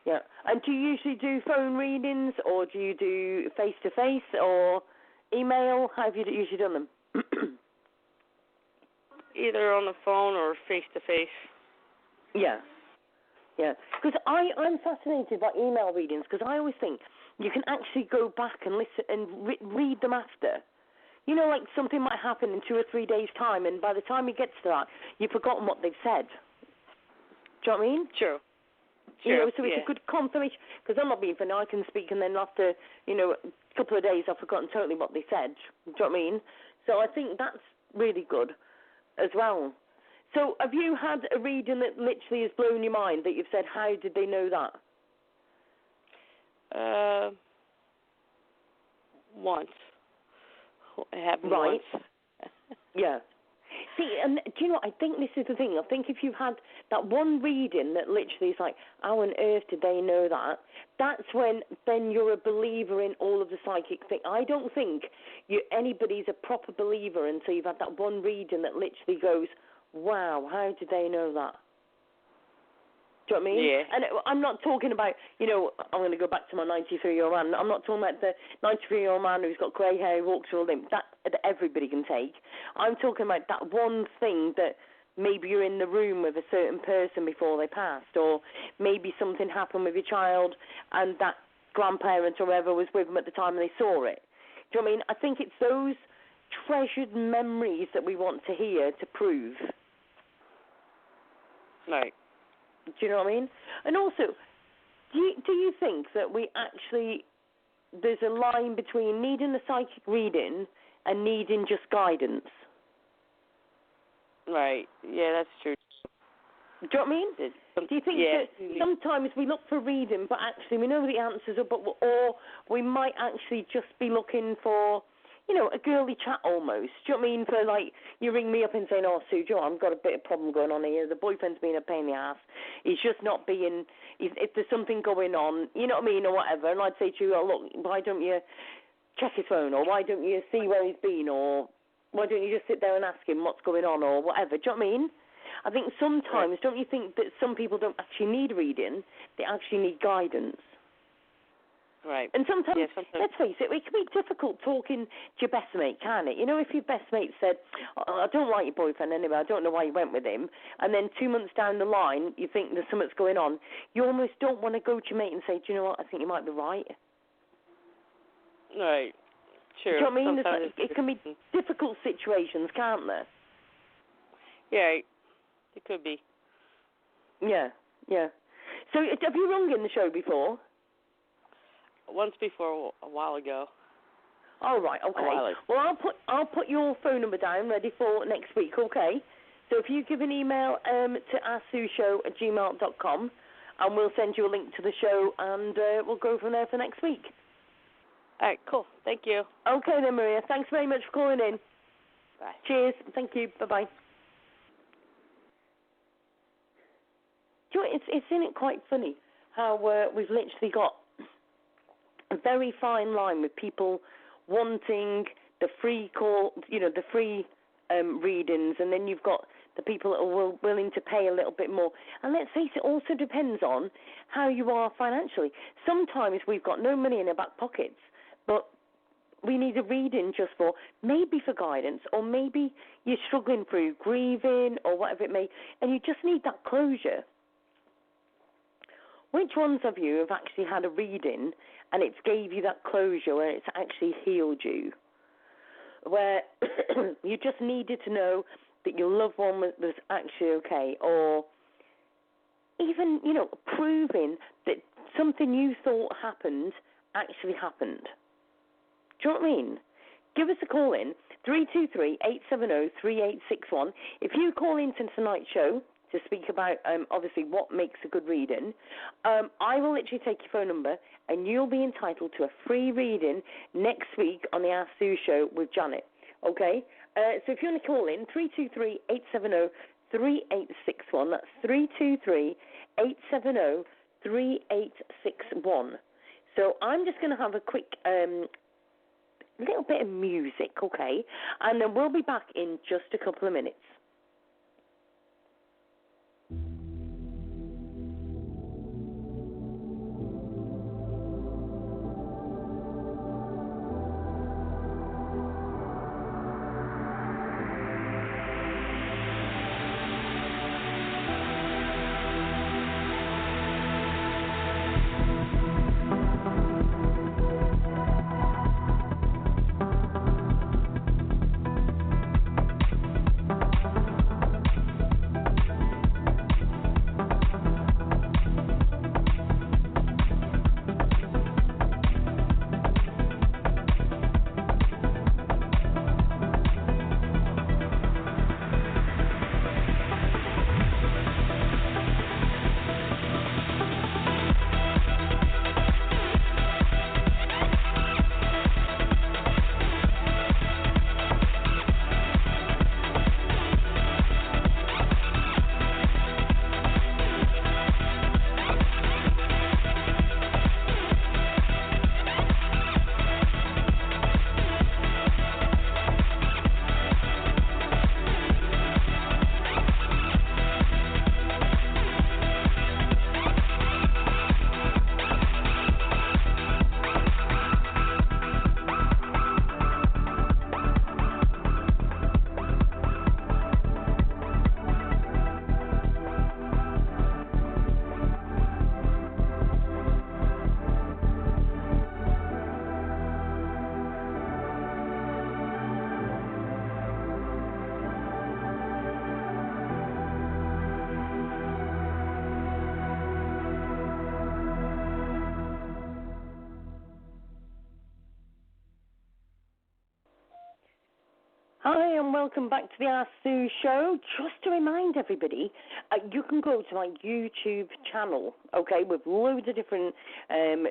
Yeah. And do you usually do phone readings, or do you do face-to-face, or email? How have you usually done them? Either on the phone or face-to-face. Yeah. Yeah. Because I'm fascinated by email readings, because I always think you can actually go back and listen and read them after. You know, like something might happen in 2 or 3 days' time, and by the time it gets to that, you've forgotten what they've said. Do you know what I mean? True. You know, so it's a good confirmation, because I'm not being funny. I can speak, and then after, a couple of days, I've forgotten totally what they said. Do you know what I mean? So I think that's really good as well. So have you had a reading that literally has blown your mind, that you've said, how did they know that? Once. It happened once. Yeah. See, and do you know what? I think this is the thing. I think if you've had that one reading that literally is like, how on earth did they know that? That's when then you're a believer in all of the psychic thing. I don't think anybody's a proper believer until you've had that one reading that literally goes, wow, how did they know that? Do you know what I mean? Yeah. And I'm not talking about, I'm going to go back to my 93-year-old man. I'm not talking about the 93-year-old man who's got grey hair, walks through all them. That everybody can take. I'm talking about that one thing that maybe you're in the room with a certain person before they passed, or maybe something happened with your child and that grandparent or whoever was with them at the time and they saw it. Do you know what I mean? I think it's those treasured memories that we want to hear to prove. Right. Do you know what I mean? And also, do you think that there's a line between needing a psychic reading and needing just guidance? Right. Yeah, that's true. Do you know what I mean? Do you think that sometimes we look for reading, but actually we know the answers, or we might actually just be looking for, a girly chat almost. Do you know what I mean? For like, you ring me up and saying, oh, Sue, Joe, I've got a bit of problem going on here. The boyfriend's being a pain in the ass. He's just not being, if there's something going on, you know what I mean, or whatever. And I'd say to you, oh, look, why don't you check his phone, or why don't you see where he's been, or why don't you just sit there and ask him what's going on, or whatever. Do you know what I mean? I think sometimes, don't you think that some people don't actually need reading, they actually need guidance? Right. And sometimes, let's face it can be difficult talking to your best mate, can't it? If your best mate said, oh, I don't like your boyfriend anyway, I don't know why you went with him, and then 2 months down the line, you think there's something's going on, you almost don't want to go to your mate and say, do you know what, I think you might be right. Right. True. Do you know what I mean? It can be difficult situations, can't there? Yeah, it could be. Yeah. So have you rung in the show before? Once before, a while ago. Oh, right, okay. Well, I'll put your phone number down ready for next week, okay? So if you give an email to oursueshow@gmail.com, and we'll send you a link to the show, and we'll go from there for next week. All right, cool. Thank you. Okay then, Maria. Thanks very much for calling in. Bye. Cheers. Thank you. Bye-bye. Do you know, isn't it quite funny how we've literally got a very fine line with people wanting the free call, the free readings, and then you've got the people that are willing to pay a little bit more. And let's face it, also depends on how you are financially. Sometimes we've got no money in our back pockets, but we need a reading just maybe for guidance, or maybe you're struggling through grieving or whatever it may, and you just need that closure. Which ones of you have actually had a reading and it's gave you that closure where it's actually healed you? Where you just needed to know that your loved one was actually okay, or even, proving that something you thought happened actually happened. Do you know what I mean? Give us a call in, 323-870-3861. If you call into tonight's show to speak about, obviously, what makes a good reading, I will literally take your phone number and you'll be entitled to a free reading next week on the Ask Sue show with Janet, okay? So if you want to call in, 323-870-3861. That's 323-870-3861. So I'm just going to have a quick little bit of music, okay? And then we'll be back in just a couple of minutes. Hi, and welcome back to the Ask Sue show. Just to remind everybody, you can go to my YouTube channel, okay, with loads of different,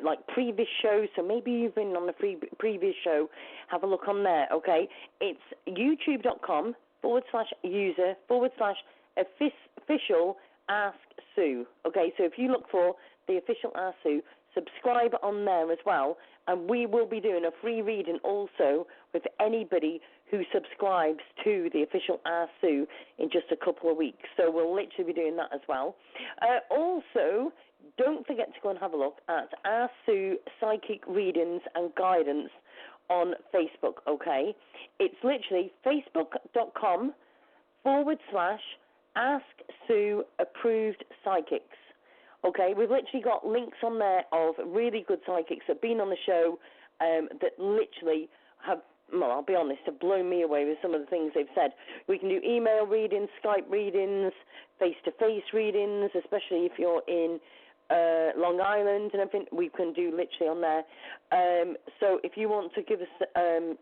like, previous shows. So maybe you've been on the previous show. Have a look on there, okay? It's youtube.com/user/official Ask Sue, okay? So if you look for the official Ask Sue, subscribe on there as well, and we will be doing a free reading also with anybody who subscribes to the official Ask Sue in just a couple of weeks. So we'll literally be doing that as well. Also, don't forget to go and have a look at Ask Sue Psychic Readings and Guidance on Facebook, okay? It's literally facebook.com/Ask Sue Approved Psychics. Okay, we've literally got links on there of really good psychics that have been on the show that literally have, well, I'll be honest, have blown me away with some of the things they've said. We can do email readings, Skype readings, face-to-face readings, especially if you're in Long Island and everything, we can do literally on there. So if you want to give us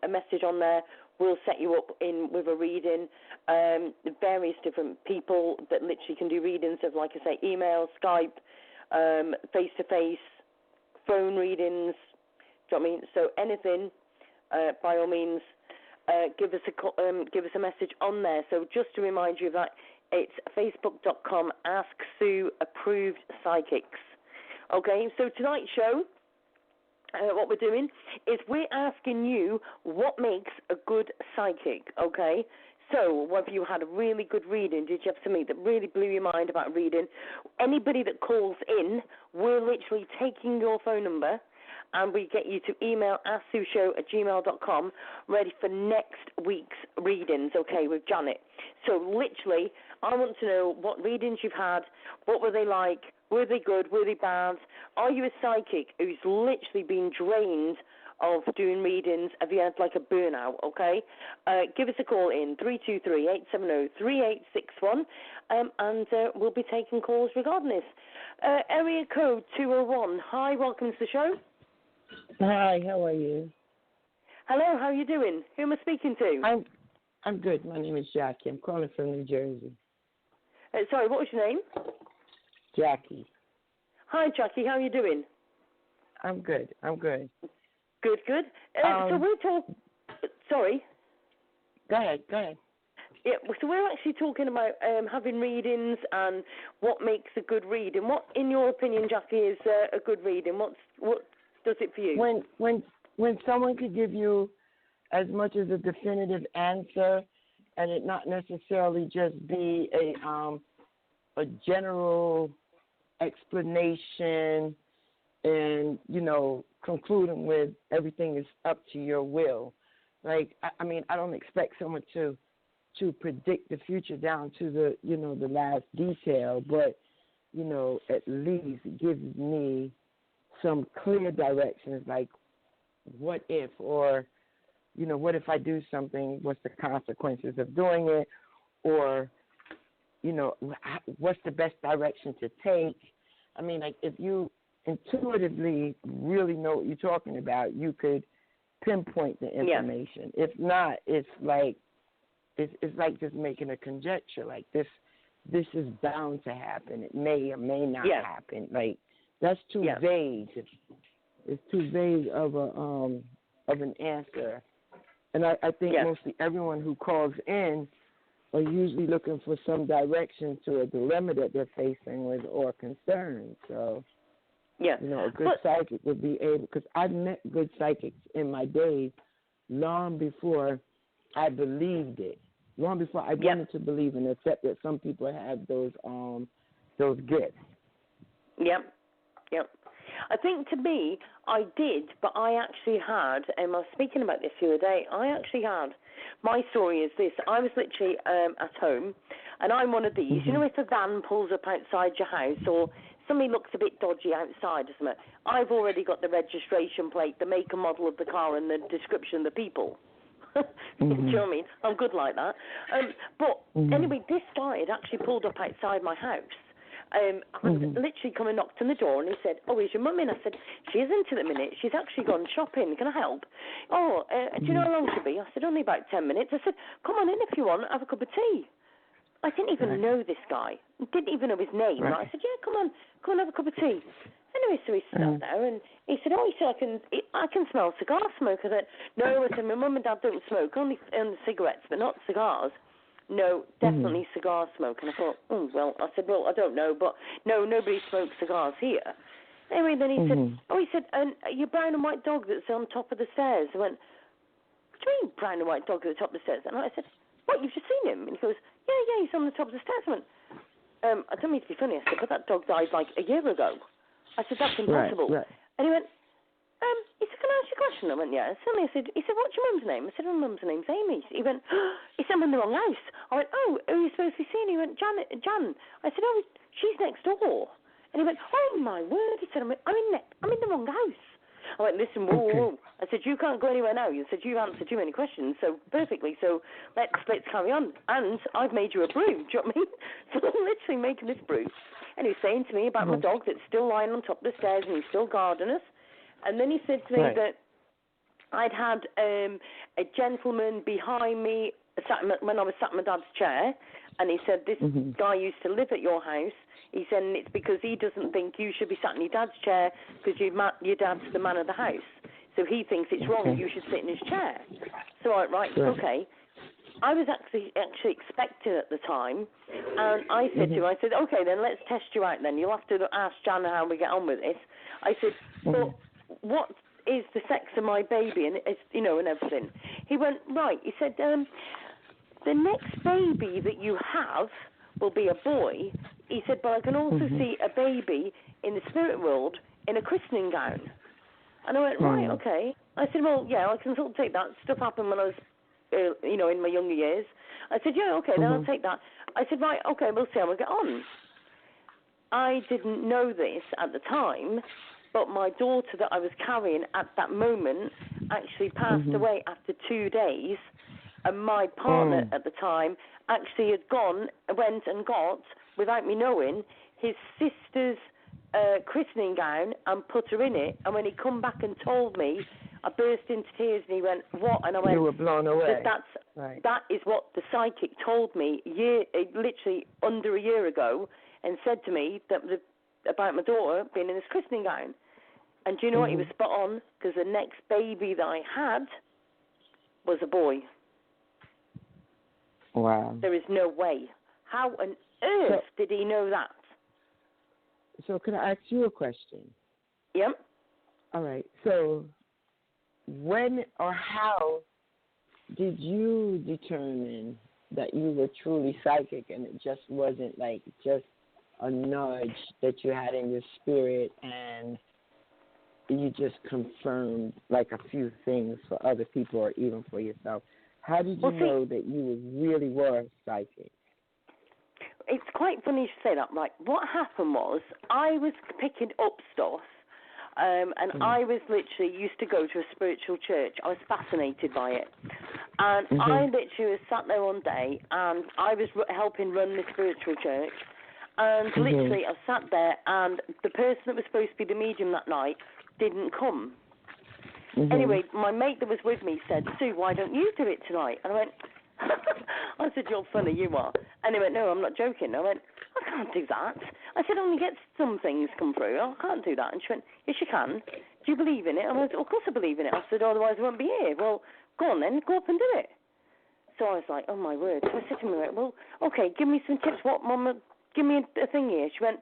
a message on there, we'll set you up in with a reading. Various different people that literally can do readings of, like I say, email, Skype, face-to-face, phone readings. Do you know what I mean? So anything, by all means, give us a message on there. So just to remind you of that, it's facebook.com Ask Sue Approved Psychics. Okay, so tonight's show, what we're doing is we're asking you what makes a good psychic, okay? So whether you had a really good reading, did you have something that really blew your mind about reading, anybody that calls in, we're literally taking your phone number and we get you to email asksueshow@gmail.com ready for next week's readings, okay, with Janet. So literally, I want to know what readings you've had, what were they like, were they good, were they bad, are you a psychic who's literally been drained of doing readings, have you had like a burnout, okay? Give us a call in, 323-870-3861, and we'll be taking calls regarding this. Area code 201, hi, welcome to the show. Hi, how are you? Hello, how are you doing? Who am I speaking to? I'm good. My name is Jackie. I'm calling from New Jersey. Sorry, what was your name? Jackie. Hi, Jackie. How are you doing? I'm good. Good. Good. So we're talking. Sorry. Go ahead. Yeah. So we're actually talking about having readings and what makes a good reading. What, in your opinion, Jackie, is a good reading? What does it for you? When someone could give you as much as a definitive answer, and it not necessarily just be a general explanation, and concluding with everything is up to your will. Like, I mean, I don't expect someone to predict the future down to the last detail, but at least it gives me some clear directions, like what if, or what if I do something, what's the consequences of doing it, or what's the best direction to take. I mean, like, if you intuitively really know what you're talking about, you could pinpoint the information. Yeah. If not, it's like just making a conjecture. Like, this is bound to happen. It may or may not happen. Like, that's too vague. It's too vague of an answer. And I think mostly everyone who calls in are usually looking for some direction to a dilemma that they're facing with or concern. So, a good psychic would be able, because I've met good psychics in my days long before I believed it, long before I wanted to believe and accept that some people have those gifts. Yep. I think to me, I did, but I actually had, and I was speaking about this the other day, my story is this: I was literally at home, and I'm one of these, if a van pulls up outside your house, or something looks a bit dodgy outside or something, I've already got the registration plate, the make and model of the car, and the description of the people. Do you know what I mean? I'm good like that. But anyway, this guy had actually pulled up outside my house. I was literally come and knocked on the door, and he said, "Oh, is your mum in?" I said, "She isn't at the minute. She's actually gone shopping. Can I help?" "Oh, do you know how long she'll be?" I said, "Only about 10 minutes." I said, "Come on in if you want. Have a cup of tea." I didn't even know this guy. Didn't even know his name. Right. I said, "Yeah, come on, have a cup of tea." Anyway, so he sat there, and he said, "Oh," he said, I can smell cigar smoke." I said, "No," I said, "my mum and dad don't smoke, only cigarettes, but not cigars." "No, definitely cigar smoke." And I thought, I said, "Well, I don't know, but no, nobody smokes cigars here." Anyway, then he said, "And your brown and white dog that's on top of the stairs." I went, "What do you mean, brown and white dog at the top of the stairs?" And I said, "What, you've just seen him?" And he goes, yeah, he's on the top of the stairs." I went, "I don't mean to be funny." I said, "But that dog died like a year ago." I said, "That's impossible." Right. And he went, he said, "Can I ask you a question?" I went, "Yeah." Suddenly he said, "What's your mum's name?" I said, "My mum's name's Amy." He went, he said, "I'm in the wrong house." I went, "Oh, who are you supposed to be seeing?" He went, Jan. I said, "Oh, she's next door." And he went, "Oh, my word." He said, I'm in the wrong house." I went, "Listen, whoa. I said, "You can't go anywhere now." You said, "You've answered too many questions, so perfectly. So let's carry on. And I've made you a brew." Do you know what I mean? So I'm literally making this brew. And he was saying to me about my dog that's still lying on top of the stairs, and he's still guarding us. And then he said to me that I'd had a gentleman behind me when I was sat in my dad's chair, and he said, "This guy used to live at your house." He said, "And it's because he doesn't think you should be sat in your dad's chair because your dad's the man of the house. So he thinks it's wrong. You should sit in his chair." So I went, right, okay. I was actually expecting at the time, and I said to him, I said, "Okay, then let's test you out then. You'll have to ask Jan how we get on with this." I said, "But what is the sex of my baby?" And it's, and everything. He went, right. He said, "The next baby that you have will be a boy." He said, "But I can also see a baby in the spirit world in a christening gown." And I went, right, okay. I said, "Well, yeah, I can sort of take that. Stuff happened when I was, in my younger years." I said, "Yeah, okay, then I'll take that." I said, "Right, okay, we'll see how we get on." I didn't know this at the time, but my daughter that I was carrying at that moment actually passed away after 2 days, and my partner at the time actually went and got, without me knowing, his sister's christening gown and put her in it. And when he come back and told me, I burst into tears, and he went, "What?" And I went, "You were blown away." That is what the psychic told me literally under a year ago, and said to me about my daughter being in this christening gown. And do you know what? He was spot on, because the next baby that I had was a boy. Wow. There is no way. How on earth did he know that? So could I ask you a question? Yep. All right. So when or how did you determine that you were truly psychic and it just wasn't like just a nudge that you had in your spirit and you just confirmed like a few things for other people or even for yourself? How did you know that you really were psychic? It's quite funny you say that. Right, what happened was I was picking up stuff, and I was literally used to go to a spiritual church. I was fascinated by it. And I literally was sat there one day, and I was helping run the spiritual church. And literally I sat there, and the person that was supposed to be the medium that night didn't come. Anyway, my mate that was with me said, "Sue, why don't you do it tonight?" And I went, I said, "You're funny, you are." And he went, "No, I'm not joking." I went, "I can't do that." I said, "I only get some things come through. I can't do that." And she went, "Yes, you can. Do you believe in it?" I went, "Of course I believe in it." I said, "Otherwise I won't be here." "Well, go on then, go up and do it." So I was like, "Oh my word." So I said to her, "Well, okay, give me some tips. What, Mama? Give me a thing here." She went,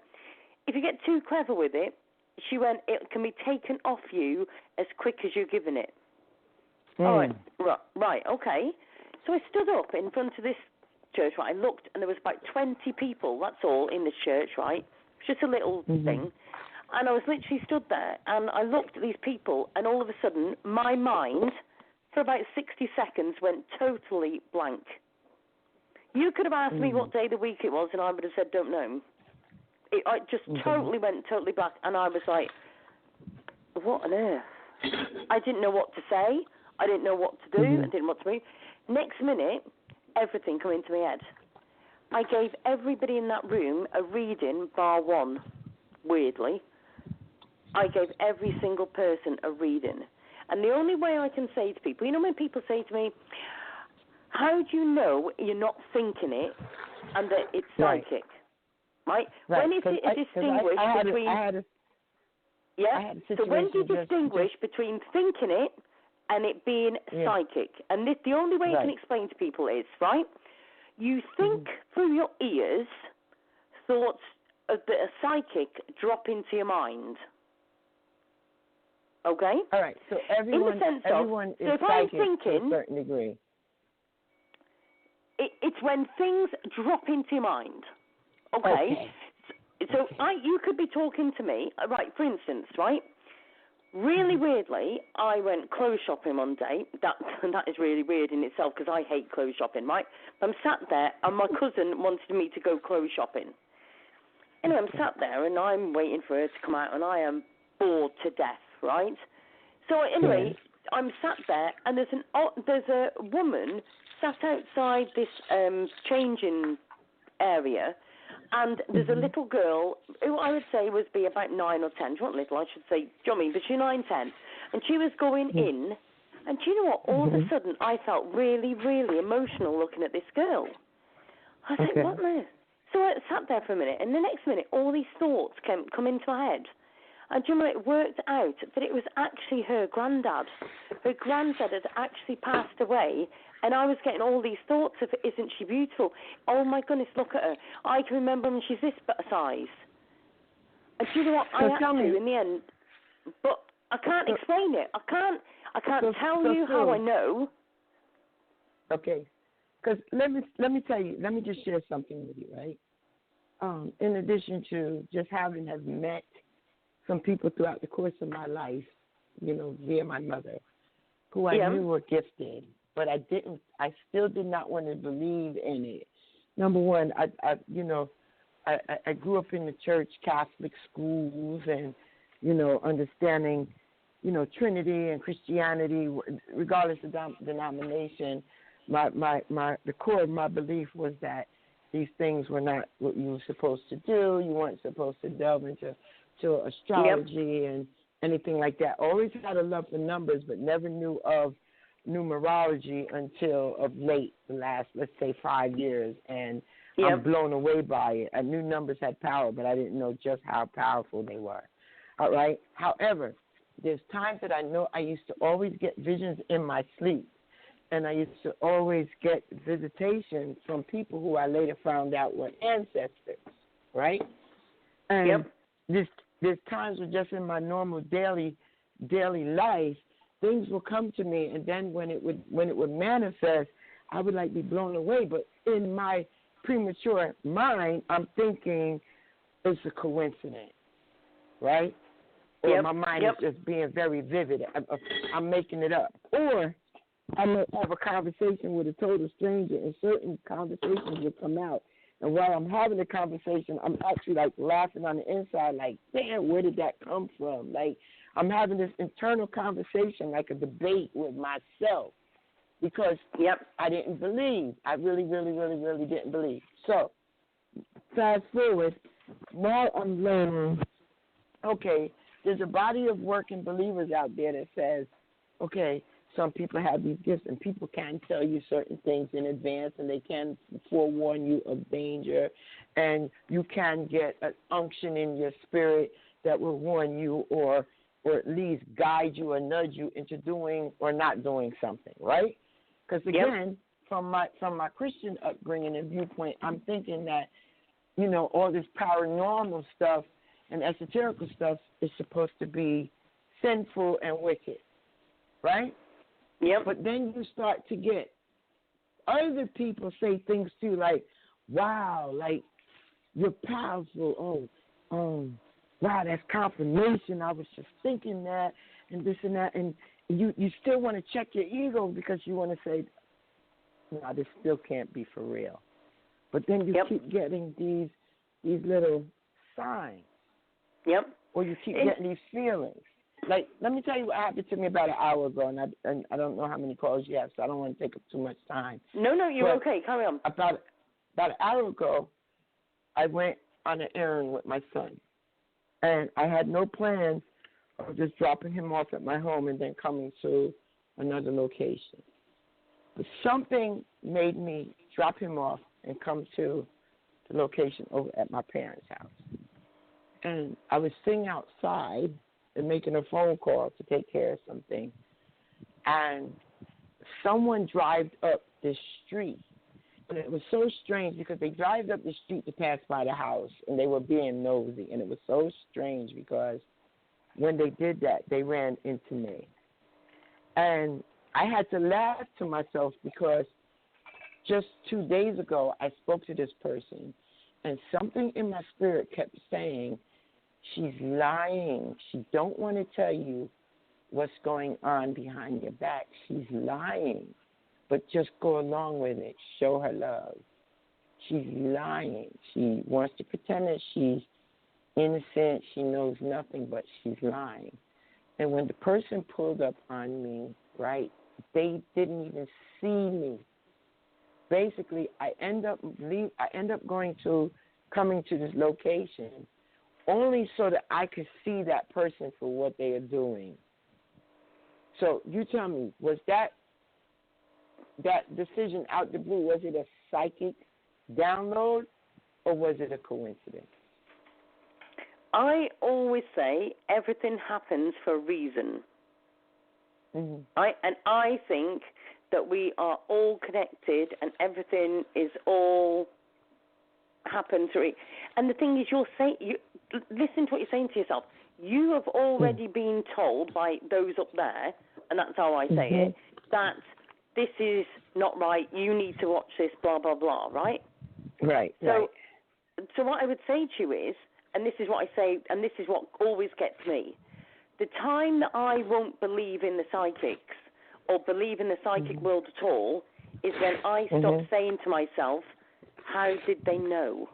"If you get too clever with it," she went, "it can be taken off you as quick as you're given it." All right, okay. So I stood up in front of this church, right? I looked, and there was about 20 people, that's all, in this church, right? It was just a little thing. And I was literally stood there, and I looked at these people, and all of a sudden, my mind, for about 60 seconds, went totally blank. You could have asked me what day of the week it was, and I would have said, "Don't know." I just totally went totally black, and I was like, what on earth? I didn't know what to say. I didn't know what to do. I didn't know what to move. Next minute, everything came into my head. I gave everybody in that room a reading, bar one, weirdly. I gave every single person a reading. And the only way I can say to people, you know when people say to me, "How do you know you're not thinking it and that it's psychic?" Right? When is it distinguished between... So when do you distinguish between thinking it and it being psychic? And the only way you can explain to people is, right, you think through your ears thoughts that a psychic drop into your mind. Okay? All right. So everyone is psychic to a certain degree. It's when things drop into your mind. Okay. So you could be talking to me, right, for instance, right? Really weirdly, I went clothes shopping one day. That is really weird in itself because I hate clothes shopping, right? I'm sat there and my cousin wanted me to go clothes shopping. Anyway, I'm sat there and I'm waiting for her to come out and I am bored to death, right? So anyway, I'm sat there and there's a woman sat outside this changing area. And there's a little girl who I would say would be about 9 or 10. She wasn't little, I should say, do you know what I mean? Between 9 and 10. And she was going in. And do you know what? All of a sudden, I felt really, really emotional looking at this girl. I was like, what on earth? So I sat there for a minute. And the next minute, all these thoughts come into my head. And do you know, it worked out that it was actually her granddad. Her granddad had actually passed away. And I was getting all these thoughts of, isn't she beautiful? Oh, my goodness, look at her. I can remember when she's this size. And do you know what? I had to in the end. But I can't explain it. I can't tell you how I know. Okay. Because let me tell you, let me just share something with you, right? In addition to just having met some people throughout the course of my life, via my mother, who I knew were gifted. But I still did not want to believe in it. Number one, I grew up in the church, Catholic schools, and, understanding, Trinity and Christianity, regardless of denomination. The core of my belief was that these things were not what you were supposed to do. You weren't supposed to delve into to astrology and anything like that. Always had a love for numbers, but never knew of numerology until of late, the last, let's say, 5 years, and I'm blown away by it. I knew numbers had power, but I didn't know just how powerful they were. All right? However, there's times that I know I used to always get visions in my sleep, and I used to always get visitations from people who I later found out were ancestors, right? And there's times where just in my normal daily life, things will come to me, and then when it would manifest, I would like be blown away. But in my premature mind, I'm thinking it's a coincidence, right? Or my mind is just being very vivid. I'm making it up. Or I may have a conversation with a total stranger, and certain conversations will come out. And while I'm having the conversation, I'm actually like laughing on the inside, like, damn, where did that come from? Like, I'm having this internal conversation, like a debate with myself, because I didn't believe. I really, really, really, really didn't believe. So, fast forward, while I'm learning, okay, there's a body of working believers out there that says, okay, some people have these gifts, and people can tell you certain things in advance, and they can forewarn you of danger, and you can get an unction in your spirit that will warn you or at least guide you or nudge you into doing or not doing something, right? Because, again, from my Christian upbringing and viewpoint, I'm thinking that, you know, all this paranormal stuff and esoterical stuff is supposed to be sinful and wicked, right? But then you start to get other people say things to you like, wow, like, you're powerful. Oh, wow, that's confirmation. I was just thinking that and this and that. And you still want to check your ego because you want to say, no, this still can't be for real. But then you keep getting these little signs. Or you keep getting these feelings. Like, let me tell you what happened to me about an hour ago, and I don't know how many calls you have, so I don't want to take up too much time. No, you're okay. Carry on. About an hour ago, I went on an errand with my son, and I had no plans of just dropping him off at my home and then coming to another location. But something made me drop him off and come to the location over at my parents' house. And I was sitting outside and making a phone call to take care of something, and someone drove up the street. And it was so strange because they drive up the street to pass by the house, and they were being nosy. And it was so strange because when they did that, they ran into me. And I had to laugh to myself because just 2 days ago, I spoke to this person, and something in my spirit kept saying, she's lying. She don't want to tell you what's going on behind your back. She's lying. But just go along with it. Show her love. She's lying. She wants to pretend that she's innocent. She knows nothing, but she's lying. And when the person pulled up on me, right, they didn't even see me. Basically, I end up coming to this location only so that I could see that person for what they are doing. So you tell me, was that decision out the blue, was it a psychic download or was it a coincidence? I always say everything happens for a reason. Mm-hmm. I think that we are all connected and everything is all happened through it. And the thing is, listen to what you're saying to yourself. You have already been told by those up there, and that's how I say it, that this is not right, you need to watch this, blah, blah, blah, right? Right. So what I would say to you is, and this is what I say, and this is what always gets me, the time that I won't believe in the psychics or believe in the psychic world at all is when I stop saying to myself, how did they know?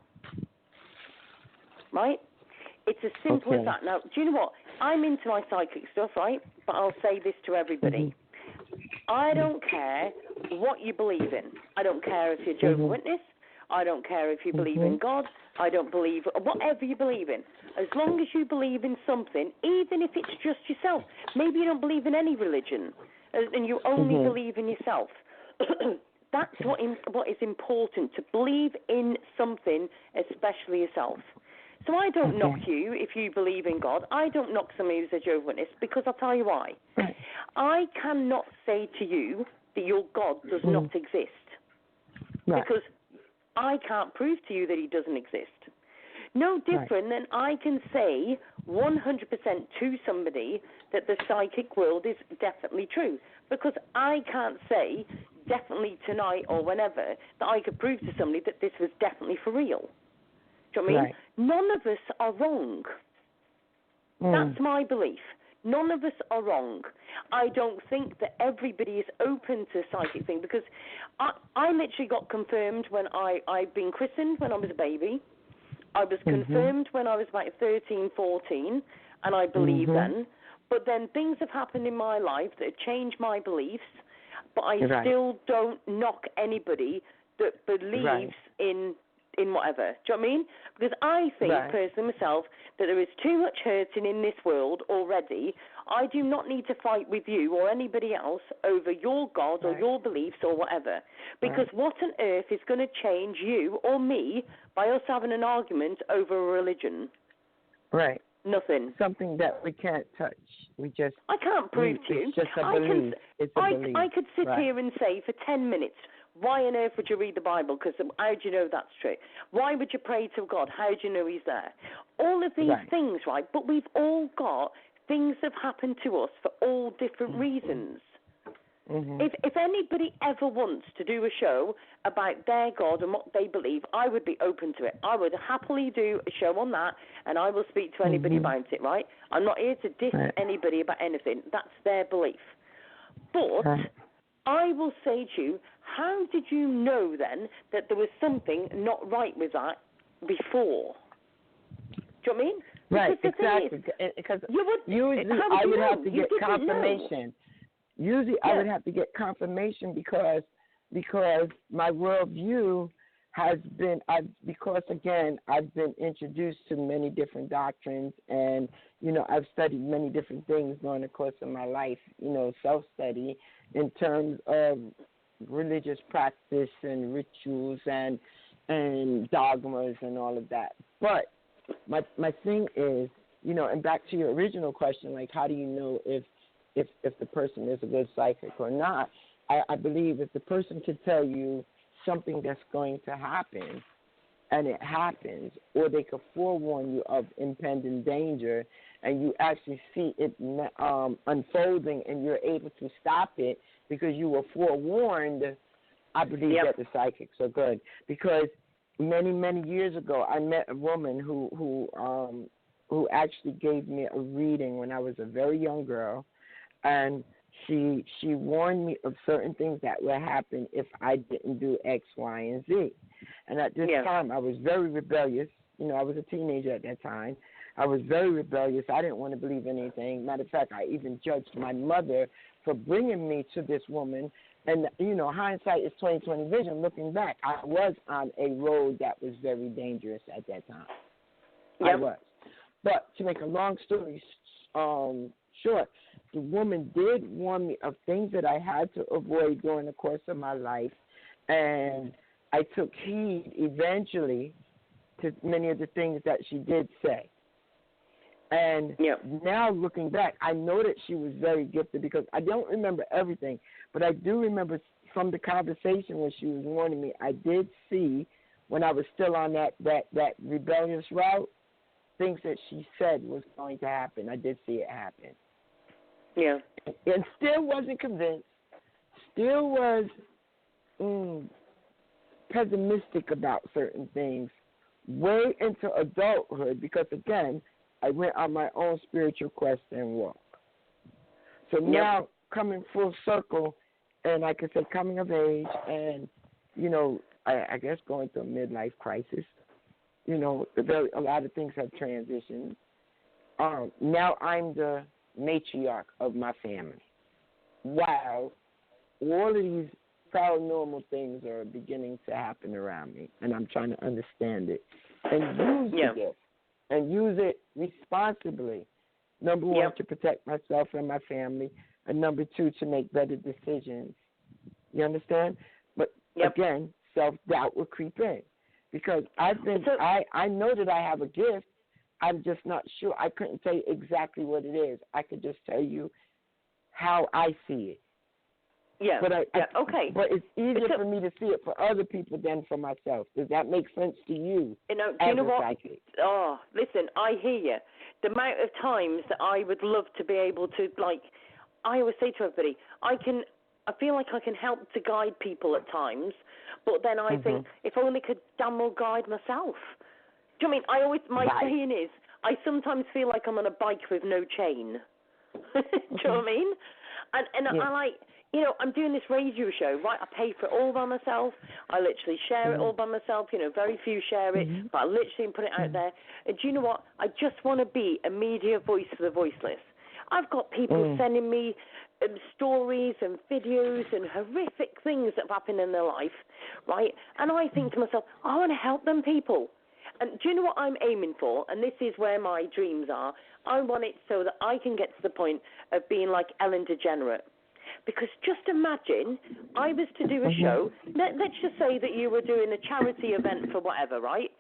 Right? It's as simple as that. Now, do you know what? I'm into my psychic stuff, right? But I'll say this to everybody. I don't care what you believe in. I don't care if you're Jehovah's Witness. I don't care if you believe in God. I don't believe, whatever you believe in. As long as you believe in something, even if it's just yourself. Maybe you don't believe in any religion, and you only believe in yourself. That's what is important, to believe in something, especially yourself. So I don't knock you if you believe in God. I don't knock somebody who's a Jehovah's Witness, because I'll tell you why. I cannot say to you that your God does not exist, because I can't prove to you that he doesn't exist. No different than I can say 100% to somebody that the psychic world is definitely true, because I can't say definitely tonight or whenever that I could prove to somebody that this was definitely for real. Do you know what I mean? None of us are wrong. That's my belief. None of us are wrong. I don't think that everybody is open to psychic thing, because I literally got confirmed when I'd been christened when I was a baby. I was confirmed when I was about 13, 14, and I believe then. But then things have happened in my life that have changed my beliefs, but I still don't knock anybody that believes in whatever. Do you know what I mean? Because I think, personally myself, that there is too much hurting in this world already. I do not need to fight with you or anybody else over your God or your beliefs or whatever. Because what on earth is going to change you or me by us having an argument over a religion? Right. Nothing. Something that we can't touch. I can't prove to you. It's just a belief. I could sit here and say for 10 minutes, why on earth would you read the Bible? Because how do you know that's true? Why would you pray to God? How do you know he's there? All of these things, right? But we've all got things that have happened to us for all different reasons. If anybody ever wants to do a show about their God and what they believe, I would be open to it. I would happily do a show on that, and I will speak to anybody about it, right? I'm not here to diss anybody about anything. That's their belief. But I will say to you, how did you know then that there was something not right with that before? Do you know what I mean? Right, exactly. Because usually I would have to get confirmation. Usually I would have to get confirmation because my worldview has been, because again, I've been introduced to many different doctrines, and, I've studied many different things during the course of my life, self-study in terms of religious practice and rituals and dogmas and all of that. But my thing is, and back to your original question, like how do you know if the person is a good psychic or not? I believe if the person could tell you something that's going to happen and it happens, or they could forewarn you of impending danger and you actually see it unfolding and you're able to stop it because you were forewarned, I believe that the psychics are good. Because many, many years ago, I met a woman who actually gave me a reading when I was a very young girl, and she warned me of certain things that would happen if I didn't do X, Y, and Z. And at this time, I was very rebellious. I was a teenager at that time. I was very rebellious. I didn't want to believe anything. Matter of fact, I even judged my mother for bringing me to this woman. And, hindsight is 20/20 vision. Looking back, I was on a road that was very dangerous at that time. I was. But to make a long story short, the woman did warn me of things that I had to avoid during the course of my life, and I took heed eventually to many of the things that she did say. And now looking back, I know that she was very gifted because I don't remember everything, but I do remember from the conversation when she was warning me, I did see when I was still on that rebellious route, things that she said was going to happen. I did see it happen. Yeah. And still wasn't convinced, still was pessimistic about certain things way into adulthood because, again, I went on my own spiritual quest and walk. So now coming full circle, and I could say coming of age and, I guess going through a midlife crisis, a lot of things have transitioned. Now I'm the matriarch of my family. While all of these paranormal things are beginning to happen around me, and I'm trying to understand it and use the gift and use it responsibly. Number one, to protect myself and my family, and number two, to make better decisions. You understand? But again, self-doubt will creep in because I know that I have a gift. I'm just not sure. I couldn't tell you exactly what it is. I could just tell you how I see it. Yeah. But okay. But it's easier for me to see it for other people than for myself. Does that make sense to you? Do you know what? Psychic? Oh, listen, I hear you. The amount of times that I would love to be able to, like, I always say to everybody, I feel like I can help to guide people at times, but then I think, if I only could damn well guide myself. Do you know what I mean? My saying is, I sometimes feel like I'm on a bike with no chain. Do you know what I mean? And I like, I'm doing this radio show, right? I pay for it all by myself. I literally share it all by myself. Very few share it, but I literally put it out there. And do you know what? I just want to be a media voice for the voiceless. I've got people sending me stories and videos and horrific things that have happened in their life, right? And I think to myself, I want to help them people. And do you know what I'm aiming for? And this is where my dreams are. I want it so that I can get to the point of being like Ellen DeGeneres. Because just imagine I was to do a show. Let's just say that you were doing a charity event for whatever, right?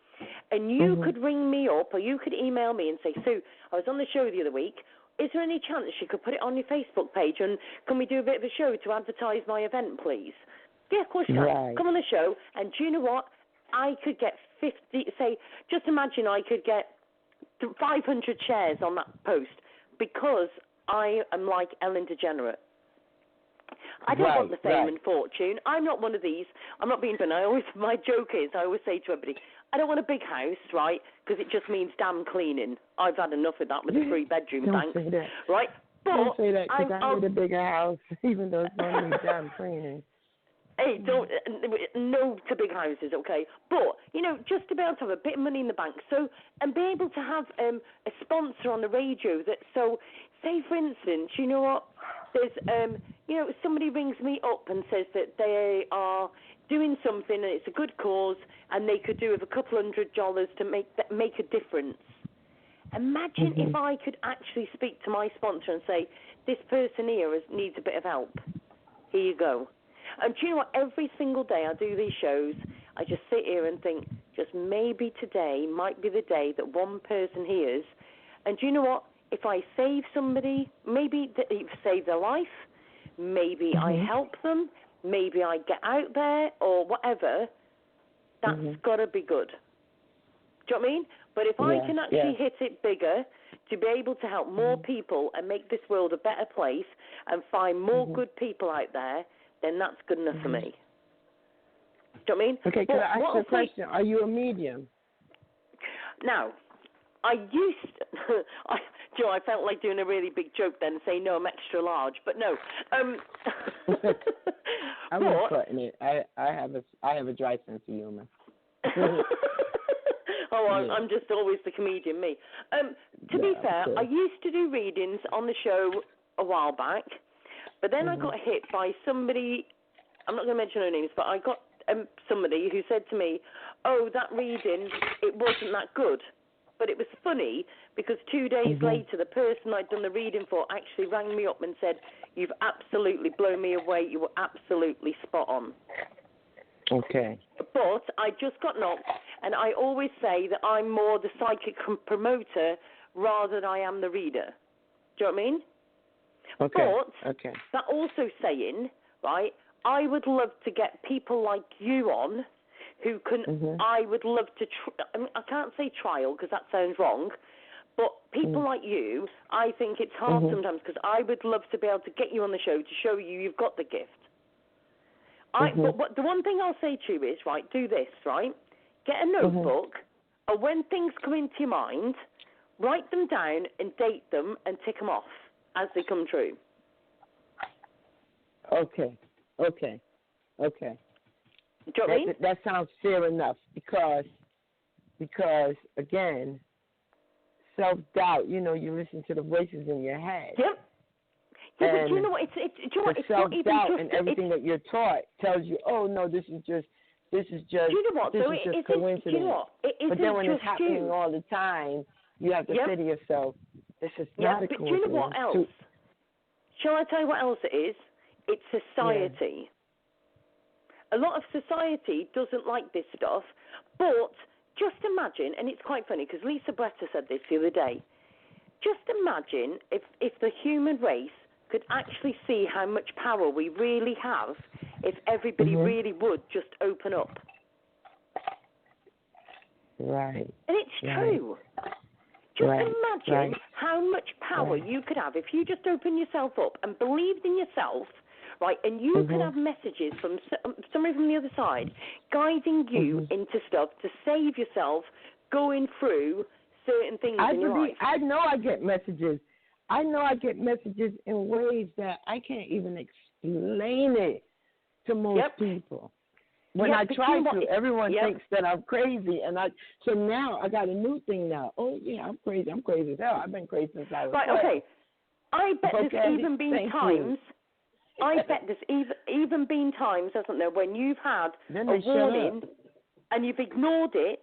And you could ring me up or you could email me and say, Sue, I was on the show the other week. Is there any chance you could put it on your Facebook page and can we do a bit of a show to advertise my event, please? Yeah, of course you can. Right. Come on the show. And do you know what? I could get 50, just imagine I could get 500 shares on that post because I am like Ellen DeGeneres. I don't want the fame and fortune. I'm not one of these. I'm not being funny. My joke is, I always say to everybody, I don't want a big house, right, because it just means damn cleaning. I've had enough of that with a 3-bedroom, thanks. Say that. Right? But don't say that because I need a bigger house, even though it's going to be damn cleaning. Hey, no to big houses, okay? But, just to be able to have a bit of money in the bank, and be able to have a sponsor on the radio say, for instance, you know what, there's, somebody rings me up and says that they are doing something and it's a good cause and they could do with $200 to make a difference. Imagine if I could actually speak to my sponsor and say, this person here needs a bit of help. Here you go. And do you know what? Every single day I do these shows, I just sit here and think, just maybe today might be the day that one person hears. And do you know what? If I save somebody, maybe save their life, maybe I help them, maybe I get out there or whatever, that's got to be good. Do you know what I mean? But if I can actually hit it bigger to be able to help more people and make this world a better place and find more good people out there, then that's good enough for me. Do you know what I mean? Okay, can I ask you a question? Are you a medium? Now, I used to, I felt like doing a really big joke then and saying, no, I'm extra large, but no. I'm not putting it. I have a dry sense of humor. I'm just always the comedian, me. To be fair, I used to do readings on the show a while back, but then I got hit by somebody, I'm not going to mention her names, but I got somebody who said to me, oh, that reading, it wasn't that good. But it was funny because 2 days later, the person I'd done the reading for actually rang me up and said, you've absolutely blown me away. You were absolutely spot on. Okay. But I just got knocked, and I always say that I'm more the psychic promoter rather than I am the reader. Do you know what I mean? Okay. But that also saying, right, I would love to get people like you on who can, I would love to, I can't say trial because that sounds wrong, but people like you, I think it's hard sometimes because I would love to be able to get you on the show to show you you've got the gift. But the one thing I'll say to you is, right, do this, right? Get a notebook, and when things come into your mind, write them down and date them and tick them off as they come true. Okay. Do you know what I mean? That sounds fair enough because again, self-doubt, you listen to the voices in your head. Yep. Yeah, but do you know what? Do you know what? The It's not even self-doubt just and everything that you're taught tells you, oh no, this is just do you know what? this So is it just isn't, coincidence. do you know what? It isn't but then when just it's happening you. all the time, you have to say to yourself, this is not a but coincidence. do you know what else? Shall I tell you what else it is? It's society. A lot of society doesn't like this stuff, but just imagine, and it's quite funny because Lisa Bretta said this the other day, just imagine if the human race could actually see how much power we really have if everybody really would just open up. Right. And it's true. Just imagine how much power you could have if you just opened yourself up and believed in yourself, right? And you could have messages from somebody from the other side guiding you into stuff to save yourself going through certain things in your life. I know I get messages. I know I get messages in ways that I can't even explain it to most people. When I try to, everyone thinks that I'm crazy, and so now I got a new thing now. Oh yeah, I'm crazy. I'm crazy as hell. I've been crazy since I was 12. Okay. I bet there's even been times. I bet there's even been times, hasn't there, when you've had a warning and you've ignored it,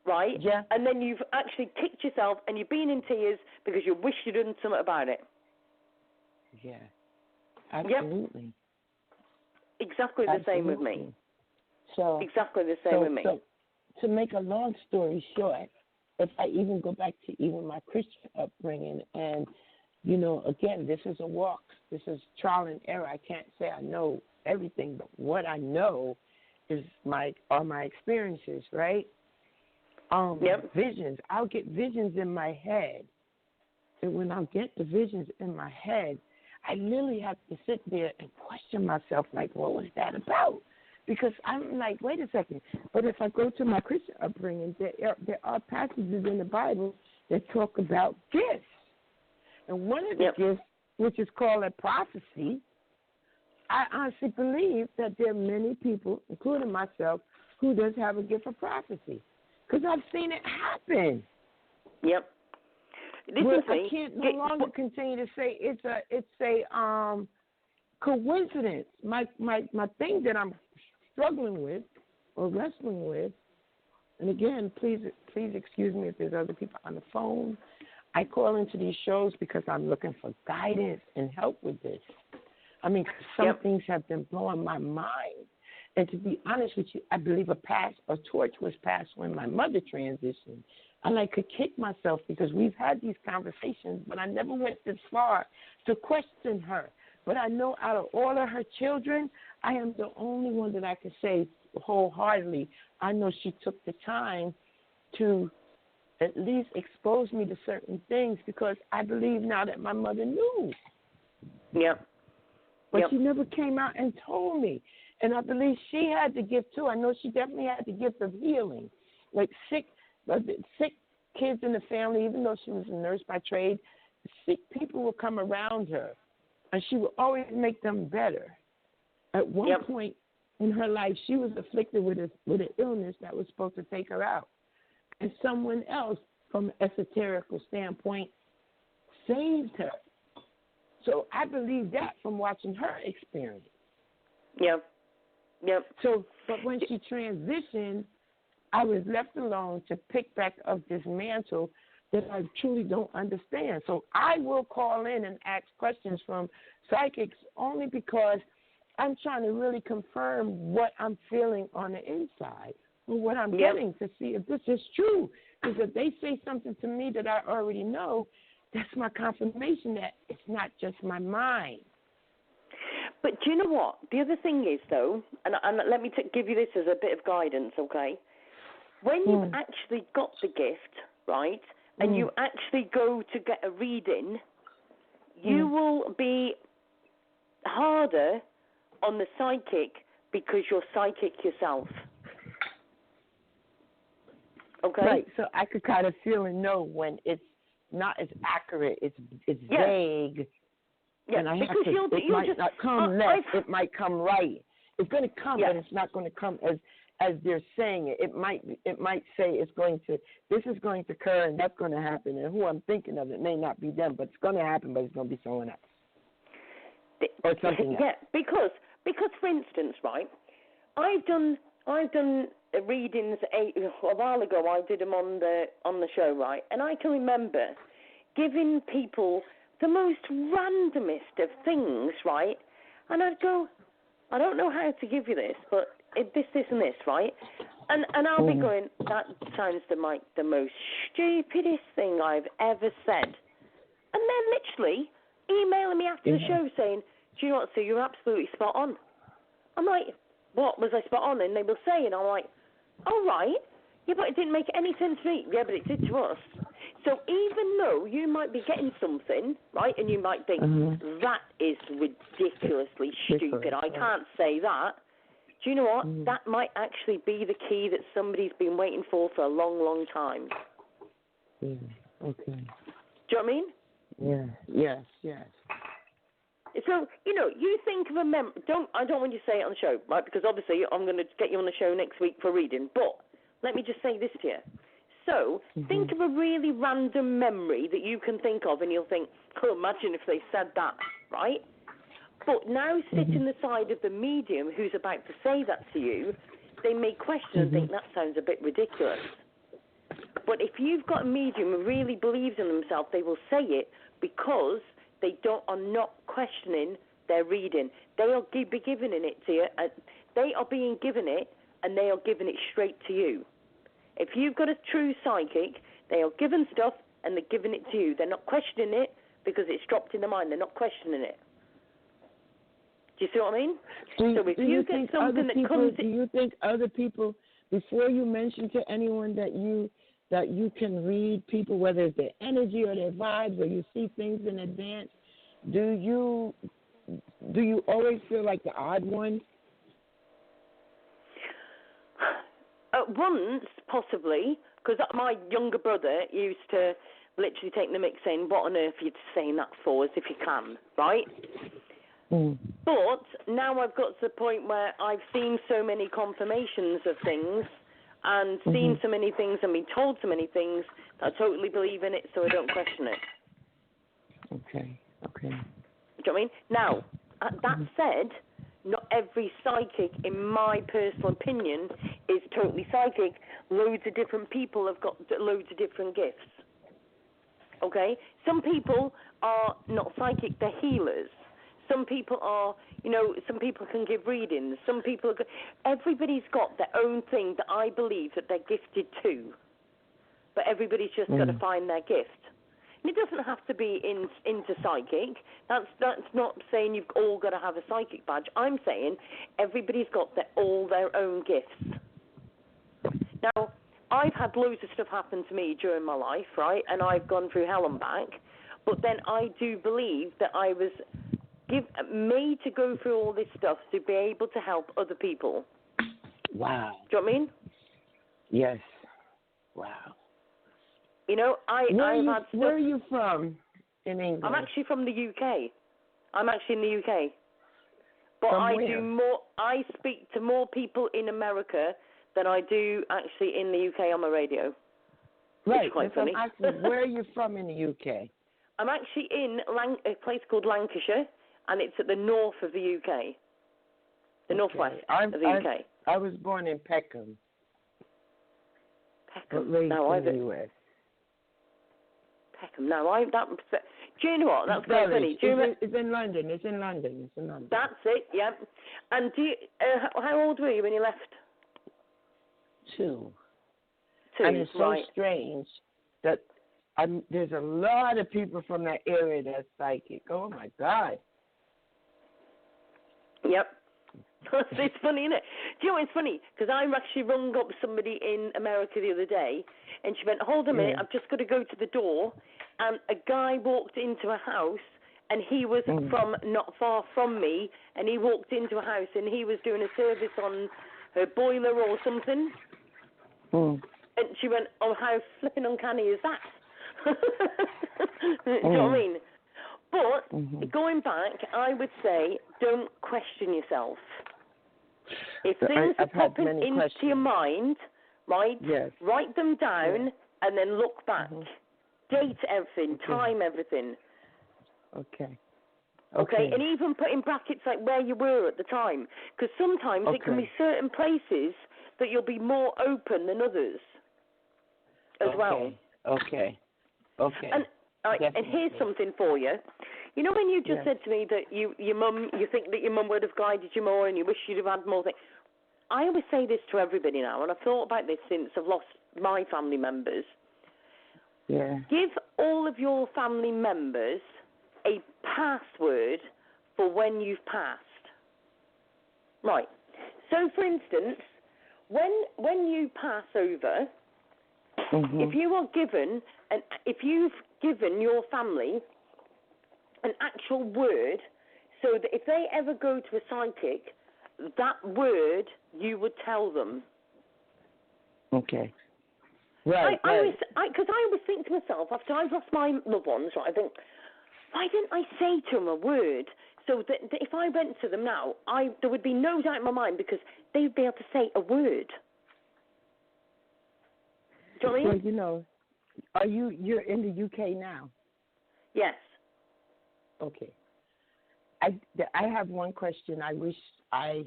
right? Yeah. And then you've actually kicked yourself and you've been in tears because you wish you'd done something about it. Yeah. Absolutely. Yep. Exactly the same with me. So exactly the same with me. So to make a long story short, if I even go back to even my Christian upbringing, and again, this is a walk. This is trial and error. I can't say I know everything, but what I know is my experiences, right? Visions. I'll get visions in my head, and when I get the visions in my head, I literally have to sit there and question myself, like, what was that about? Because I'm like, wait a second. But if I go to my Christian upbringing, there are passages in the Bible that talk about gifts. And one of the gifts, which is called a prophecy, I honestly believe that there are many people, including myself, who does have a gift of prophecy. Because I've seen it happen. Yep. I can't no longer continue to say it's a coincidence. My thing that I'm struggling with or wrestling with, and again, please excuse me if there's other people on the phone. I call into these shows because I'm looking for guidance and help with this. I mean, some things have been blowing my mind. And to be honest with you, I believe a torch was passed when my mother transitioned. And I could kick myself because we've had these conversations, but I never went this far to question her. But I know out of all of her children, I am the only one that I can say wholeheartedly, I know she took the time to at least expose me to certain things because I believe now that my mother knew. Yep. But she never came out and told me. And I believe she had the gift too. I know she definitely had the gift of healing. Like sick kids in the family, even though she was a nurse by trade, sick people would come around her. And she would always make them better. At one point in her life, she was afflicted with an illness that was supposed to take her out. And someone else, from an esoterical standpoint, saved her. So I believe that from watching her experience. Yep. So, but when she transitioned, I was left alone to pick back up this mantle that I truly don't understand. So I will call in and ask questions from psychics only because I'm trying to really confirm what I'm feeling on the inside or what I'm getting to see if this is true. Because if they say something to me that I already know, that's my confirmation that it's not just my mind. But do you know what? The other thing is, though, and let me give you this as a bit of guidance, okay? When you've actually got the gift, right, and you actually go to get a reading, you will be harder on the psychic because you're psychic yourself. Okay? Right, so I could kind of feel and know when it's not as accurate, it's vague. Yeah, and I have because to, it might not come left, it might come right. It's going to come, but it's not going to come as they're saying it. It might say this is going to occur and that's going to happen, and who I'm thinking of, it may not be them, but it's going to happen, but it's going to be someone else. or something else. Yeah, because for instance, right, I've done readings a while ago. I did them on the show, right, and I can remember giving people the most randomest of things, right, and I'd go, I don't know how to give you this, but this, and this, right, and I'll be going, that sounds like the most stupidest thing I've ever said, and then literally emailing me after the show saying, do you know what, Sue, you're absolutely spot on. I'm like, what was I spot on? And they will say, and I'm like, all right, yeah, but it didn't make any sense to me. Yeah, but it did to us. So even though you might be getting something, right, and you might think, that is ridiculously stupid, I can't say that, do you know what? That might actually be the key that somebody's been waiting for a long, long time. Yeah, okay. Do you know what I mean? Yeah, yes. So, you think of a I don't want you to say it on the show, right, because obviously I'm going to get you on the show next week for reading, but let me just say this to you. So, think of a really random memory that you can think of, and you'll think, oh, imagine if they said that, right? But now sit in the side of the medium who's about to say that to you, they may question and think that sounds a bit ridiculous. But if you've got a medium who really believes in themselves, they will say it because they are not questioning their reading. They are be giving it to you. They are being given it, and they are giving it straight to you. If you've got a true psychic, they are given stuff, and they're giving it to you. They're not questioning it because it's dropped in their mind. They're not questioning it. Do you see what I mean? So if you get something that comes in... Do you think other people, before you mention to anyone that you can read people, whether it's their energy or their vibes, or you see things in advance, do you always feel like the odd one? Once, possibly, because my younger brother used to literally take the mic saying, what on earth are you saying that for, as if you can, right? But now I've got to the point where I've seen so many confirmations of things and seen so many things and been told so many things that I totally believe in it, so I don't question it. Okay. Do you know what I mean? Now, that said, not every psychic, in my personal opinion, is totally psychic. Loads of different people have got loads of different gifts. Okay? Some people are not psychic, they're healers. Some people are, some people can give readings. Some people everybody's got their own thing that I believe that they're gifted to. But everybody's just got to find their gift. And it doesn't have to be into psychic. That's not saying you've all got to have a psychic badge. I'm saying everybody's got all their own gifts. Now, I've had loads of stuff happen to me during my life, right? And I've gone through hell and back. But then I do believe that I was made to go through all this stuff to be able to help other people. Wow. Do you know what I mean? Yes. Wow. Where are you from in England? I'm actually from the UK. I'm actually in the UK. But I speak to more people in America than I do actually in the UK on my radio. Right. It's quite funny. Where are you from in the UK? I'm actually in a place called Lancashire, and it's at the north of the UK. The northwest of the UK. I was born in Peckham. Peckham. No, in the U.S. Peckham. No, do you know what? That's quite funny. It's in London. It's in London. That's it. Yeah. And how old were you when you left? 2. And it's so strange that there's a lot of people from that area that's psychic. Oh my God. Yep. It's funny, isn't it? Do you know what's funny? Because I actually rung up somebody in America the other day, and she went, hold a minute, I've just got to go to the door, and a guy walked into a house, and he was from not far from me, and he walked into a house, and he was doing a service on her boiler or something, and she went, oh, how flipping uncanny is that? Do you know what I mean? But going back, I would say don't question yourself. If things are popping into your mind, right, write them down and then look back. Date everything, time everything. Okay. Okay, and even put in brackets like where you were at the time, because sometimes it can be certain places that you'll be more open than others as well. Okay. And here's something for you. You know when you just said to me that you think that your mum would have guided you more and you wish you'd have had more things. I always say this to everybody now, and I've thought about this since I've lost my family members. Yeah. Give all of your family members a password for when you've passed. Right. So, for instance, when you pass over, if you've given your family an actual word, so that if they ever go to a psychic, that word you would tell them. Okay. Right. Because I always think to myself, after I've lost my loved ones, right, I think, why didn't I say to them a word so that if I went to them now, there would be no doubt in my mind because they would be able to say a word. Do you know what I mean? Well, you know, you're in the UK now? Yes. Okay. I have one question. I wish of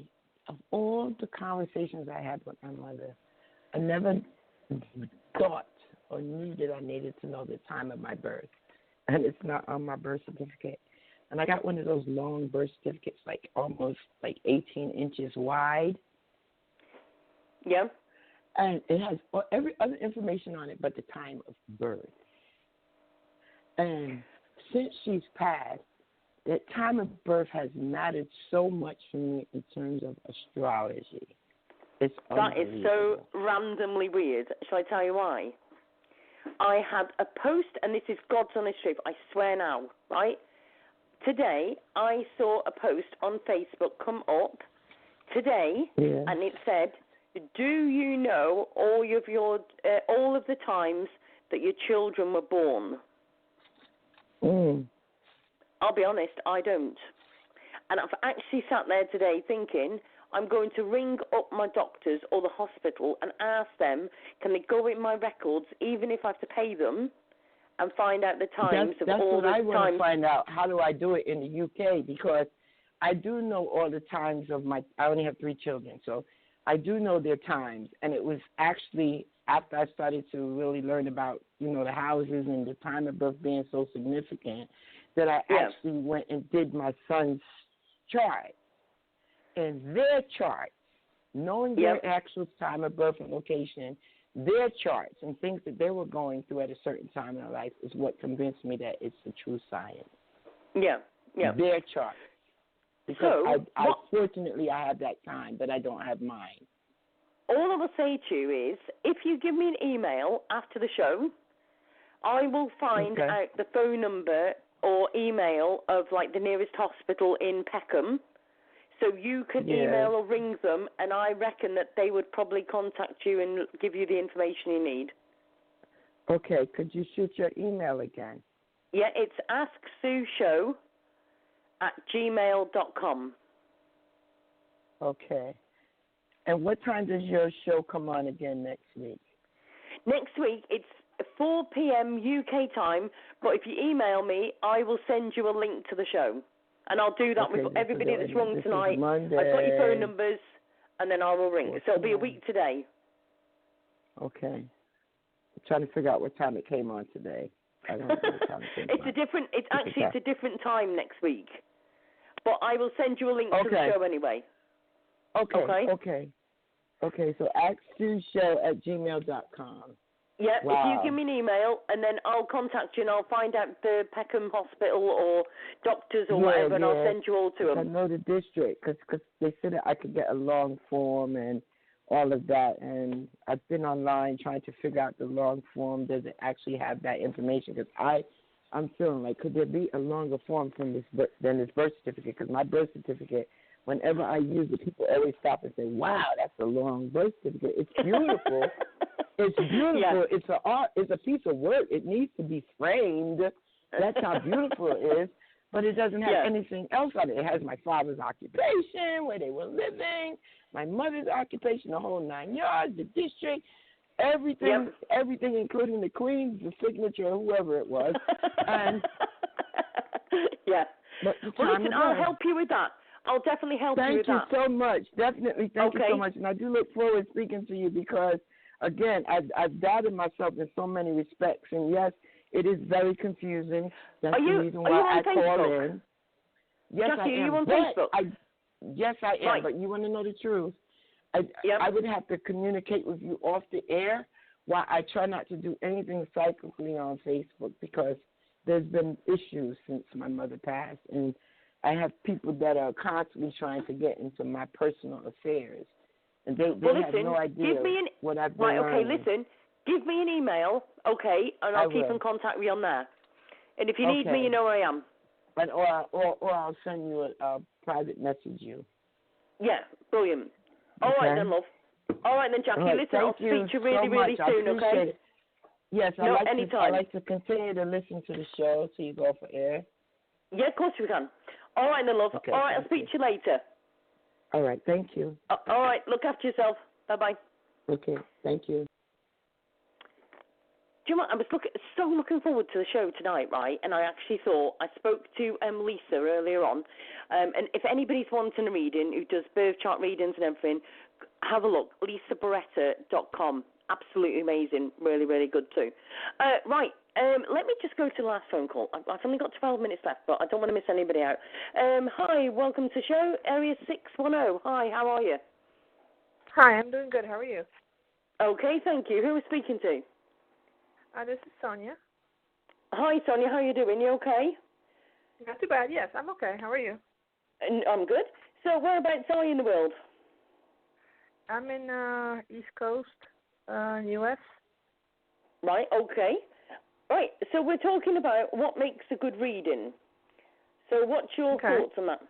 all the conversations I had with my mother, I never thought or knew that I needed to know the time of my birth. And it's not on my birth certificate. And I got one of those long birth certificates, like almost like 18 inches wide. Yeah. And it has every other information on it but the time of birth. And since she's passed, that time of birth has mattered so much for me in terms of astrology. That is so randomly weird. Shall I tell you why? I had a post, and this is God's honest truth, I swear now, right? Today, I saw a post on Facebook come up today, and it said, do you know all of the times that your children were born? I'll be honest, I don't. And I've actually sat there today thinking, I'm going to ring up my doctors or the hospital and ask them, can they go in my records, even if I have to pay them, and find out the times of all the times. That's what I want to find out. How do I do it in the UK? Because I do know all the times of I only have 3 children, so I do know their times. And it was actually after I started to really learn about, the houses and the time of birth being so significant that I actually went and did my son's chart. And their charts, knowing their actual time of birth and location, their charts and things that they were going through at a certain time in their life is what convinced me that it's the true science. Yeah. Their chart. Because fortunately I have that time, but I don't have mine. All I will say to you is, if you give me an email after the show, I will find out the phone number or email of, like, the nearest hospital in Peckham. So you can email or ring them, and I reckon that they would probably contact you and give you the information you need. Okay. Could you shoot your email again? Yeah, it's asksueshow@gmail.com. Okay. And what time does your show come on again next week? Next week, it's 4 p.m. UK time, but if you email me, I will send you a link to the show. And I'll do that with everybody that's rung tonight. I've got your phone numbers, and then I will ring. So it'll be a week today. Okay. I'm trying to figure out what time it came on today. I don't know what time it came on. It's a different time next week. But I will send you a link to the show anyway. Okay. So asksueshow@gmail.com. Yeah, if you give me an email, and then I'll contact you, and I'll find out the Peckham Hospital or doctors or whatever, and I'll send you all to them. I know the district, because they said that I could get a long form and all of that, and I've been online trying to figure out the long form. Does it actually have that information? Because I'm feeling like, could there be a longer form than this birth certificate? Because my birth certificate, whenever I use it, people always stop and say, wow, that's a long birth certificate. It's beautiful. It's beautiful. Yeah. It's an art. It's a piece of work. It needs to be framed. That's how beautiful it is. But it doesn't have anything else on it. It has my father's occupation, where they were living, my mother's occupation, the whole 9 yards, the district, everything, including the Queen's, the signature, whoever it was. And But the Well, time listen, is I'll up. help you with that. I'll definitely help you with that. Thank you so much. Definitely, thank you Okay. so much. And I do look forward to speaking to you because, again, I've doubted myself in so many respects. And, yes, it is very confusing. That's the reason why I call in. Yes, Jackie, I am. are you on Facebook? Yes, I am. Right. But you want to know the truth? I would have to communicate with you off the air while I try not to do anything psychically on Facebook because there's been issues since my mother passed. And I have people that are constantly trying to get into my personal affairs. And they have no idea what I've been learning. Okay, listen. Give me an email, okay, and I'll keep in contact with you on there. And if you need me, you know where I am. And or I'll send you a private message you. Yeah, brilliant. All right then, love. All right then, Jackie. Listen, I'll speak to you really, really soon, okay? It. Yes, anytime. I like to continue to listen to the show till you go for air. Yeah, of course we can. All right then, love. Okay, all right, I'll speak to you later. All right, thank you. All right, look after yourself. Bye-bye. Okay, thank you. Do you know what? I was so looking forward to the show tonight, right? And I actually thought, I spoke to Lisa earlier on, and if anybody's wanting a reading who does birth chart readings and everything, have a look, lisaberetta.com. Absolutely amazing. Really, really good too. Right, let me just go to the last phone call. I've only got 12 minutes left, but I don't want to miss anybody out. Hi, welcome to the show, Area 610. Hi, how are you? Hi, I'm doing good. How are you? Okay, thank you. Who are we speaking to? This is Sonia. Hi, Sonia. How are you doing? You okay? Not too bad. Yes, I'm okay. How are you? I'm good. So whereabouts are you in the world? I'm in East Coast, U.S. Right, okay. Right, so we're talking about what makes a good reading. So what's your thoughts on that?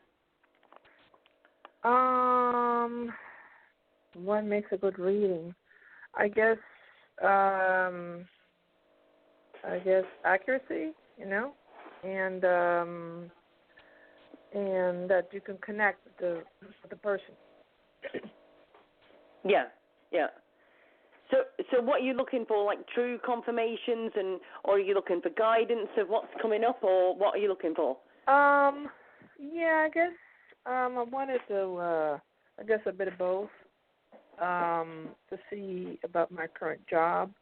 What makes a good reading? I guess accuracy, and that you can connect with the person. Yeah. So what are you looking for, like true confirmations, or are you looking for guidance of what's coming up, or what are you looking for? Yeah, I guess I wanted to, a bit of both, to see about my current job.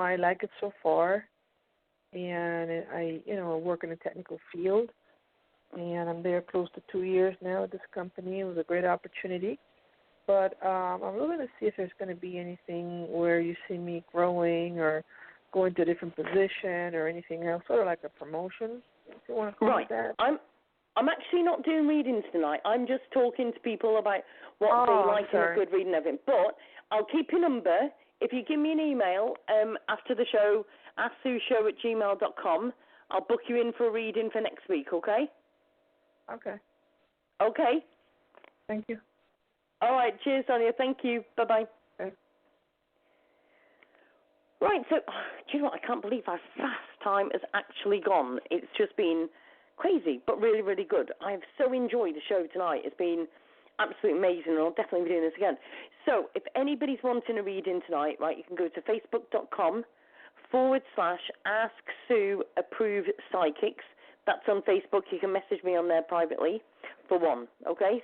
I like it so far, and I work in a technical field, and I'm there close to 2 years now at this company. It was a great opportunity, but I'm looking to see if there's going to be anything where you see me growing or going to a different position or anything else, sort of like a promotion, if you want to call it that. I'm actually not doing readings tonight. I'm just talking to people about what they like in a good reading of it. But I'll keep your number. If you give me an email after the show, asksueshow@gmail.com, I'll book you in for a reading for next week, okay? Okay. Okay. Thank you. All right. Cheers, Sonia. Thank you. Bye-bye. Okay. Right. So, do you know what? I can't believe how fast time has actually gone. It's just been crazy, but really, really good. I've so enjoyed the show tonight. It's been absolutely amazing, and I'll definitely be doing this again. So if anybody's wanting a reading tonight, right, you can go to facebook.com/AskSueApprovedPsychics. That's on Facebook. You can message me on there privately, for one, okay?